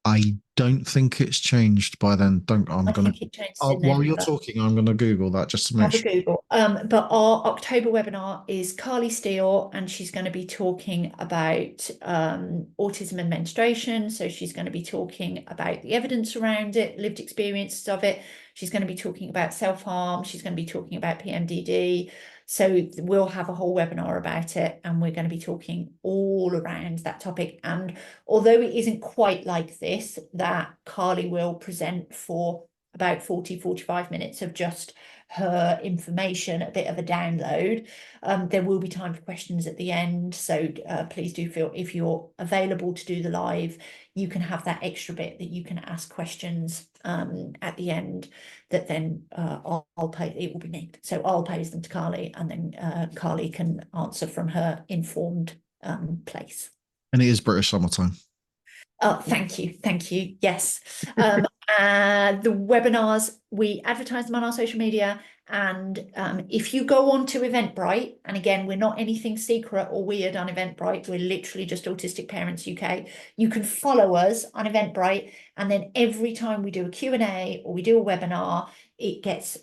I don't think it's changed by then. I think it changes in While you're November. talking, I'm going to Google that just to make Have a sure. Google. But our October webinar is Carly Steele, and she's going to be talking about autism and menstruation. So she's going to be talking about the evidence around it, lived experiences of it. She's going to be talking about self-harm. She's going to be talking about PMDD. So we'll have a whole webinar about it, and we're going to be talking all around that topic. And although it isn't quite like this, that Carly will present for about 40-45 minutes of just her information, a bit of a download. There will be time for questions at the end, so please do feel, if you're available to do the live, you can have that extra bit that you can ask questions at the end, that then I'll pay. It will be me, so I'll pose them to Carly, and then Carly can answer from her informed place. And it is British summertime. Oh, thank you. Thank you. Yes. The webinars, we advertise them on our social media. And if you go on to Eventbrite, and again, we're not anything secret or weird on Eventbrite, we're literally just Autistic Parents UK. You can follow us on Eventbrite, and then every time we do a Q&A or we do a webinar, it gets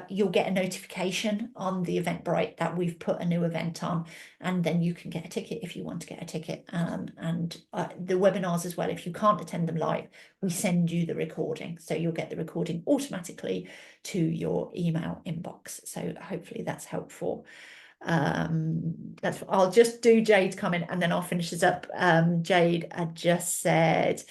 you'll get a notification on the Eventbrite that we've put a new event on, and then you can get a ticket if you want to get a ticket. And the webinars as well, if you can't attend them live, we send you the recording, so you'll get the recording automatically to your email inbox. So hopefully that's helpful. I'll just do Jade's comment and then I'll finish this up. Jade had just said,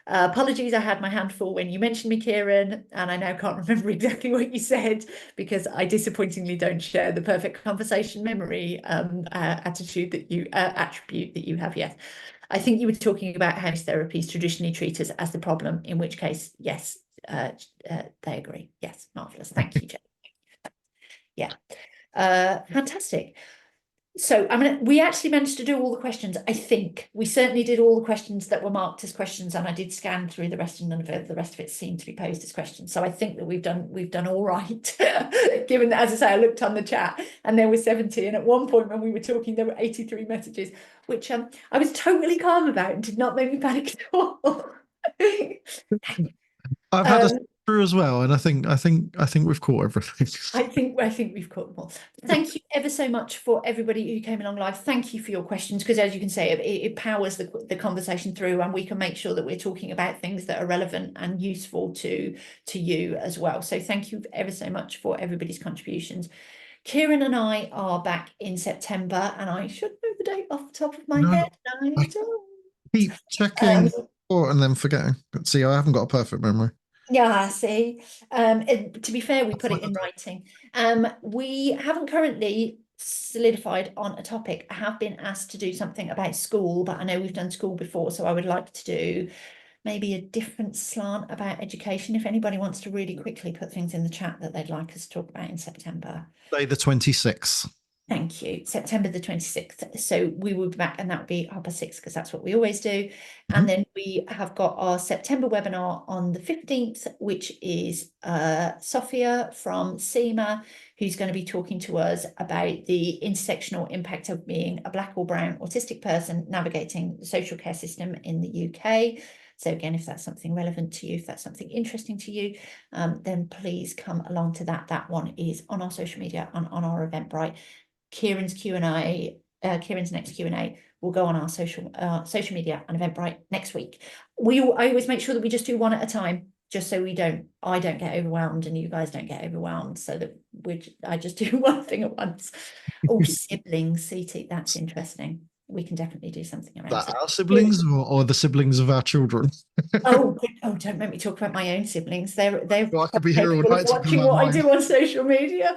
apologies, I had my hand full when you mentioned me, Kieran, and I now can't remember exactly what you said, because I disappointingly don't share the perfect conversation memory attribute that you have. Yes, I think you were talking about how therapies traditionally treat us as the problem, in which case, yes, they agree. Yes, marvelous. Thank you, Jade. Yeah, fantastic. So we actually managed to do all the questions. I think we certainly did all the questions that were marked as questions, and I did scan through the rest, and none of it, the rest of it seemed to be posed as questions. So I think that we've done all right. Given that, as I say, I looked on the chat and there were 70, and at one point when we were talking, there were 83 messages, which I was totally calm about and did not make me panic at all. I've had a through as well, and I think we've caught everything. I think we've caught them all. Thank you ever so much for everybody who came along live. Thank you for your questions, because as you can say, it powers the conversation through, and we can make sure that we're talking about things that are relevant and useful to you as well. So thank you ever so much for everybody's contributions. Kieran and I are back in September, and I should know the date off the top of my head. I keep checking and then forgetting. See, I haven't got a perfect memory. Yeah, see, to be fair, we put it in writing. We haven't currently solidified on a topic. I have been asked to do something about school, but I know we've done school before, so I would like to do maybe a different slant about education. If anybody wants to really quickly put things in the chat that they'd like us to talk about in September. Day the 26th. Thank you. September the 26th. So we will be back, and that would be 6:30, because that's what we always do. And then we have got our September webinar on the 15th, which is Sophia from SEMA, who's going to be talking to us about the intersectional impact of being a Black or brown autistic person navigating the social care system in the UK. So again, if that's something relevant to you, if that's something interesting to you, then please come along to that. That one is on our social media and on our Eventbrite. Kieran's Q&A, Kieran's next Q&A will go on our social media and Eventbrite next week. I always make sure that we just do one at a time, just so I don't get overwhelmed and you guys don't get overwhelmed, so that I just do one thing at once. Oh, siblings, CT, that's interesting. We can definitely do something around That our siblings or the siblings of our children? Oh, don't make me talk about my own siblings. They're Well, I could be here all capable of night talking watching about what I mine. do on social media.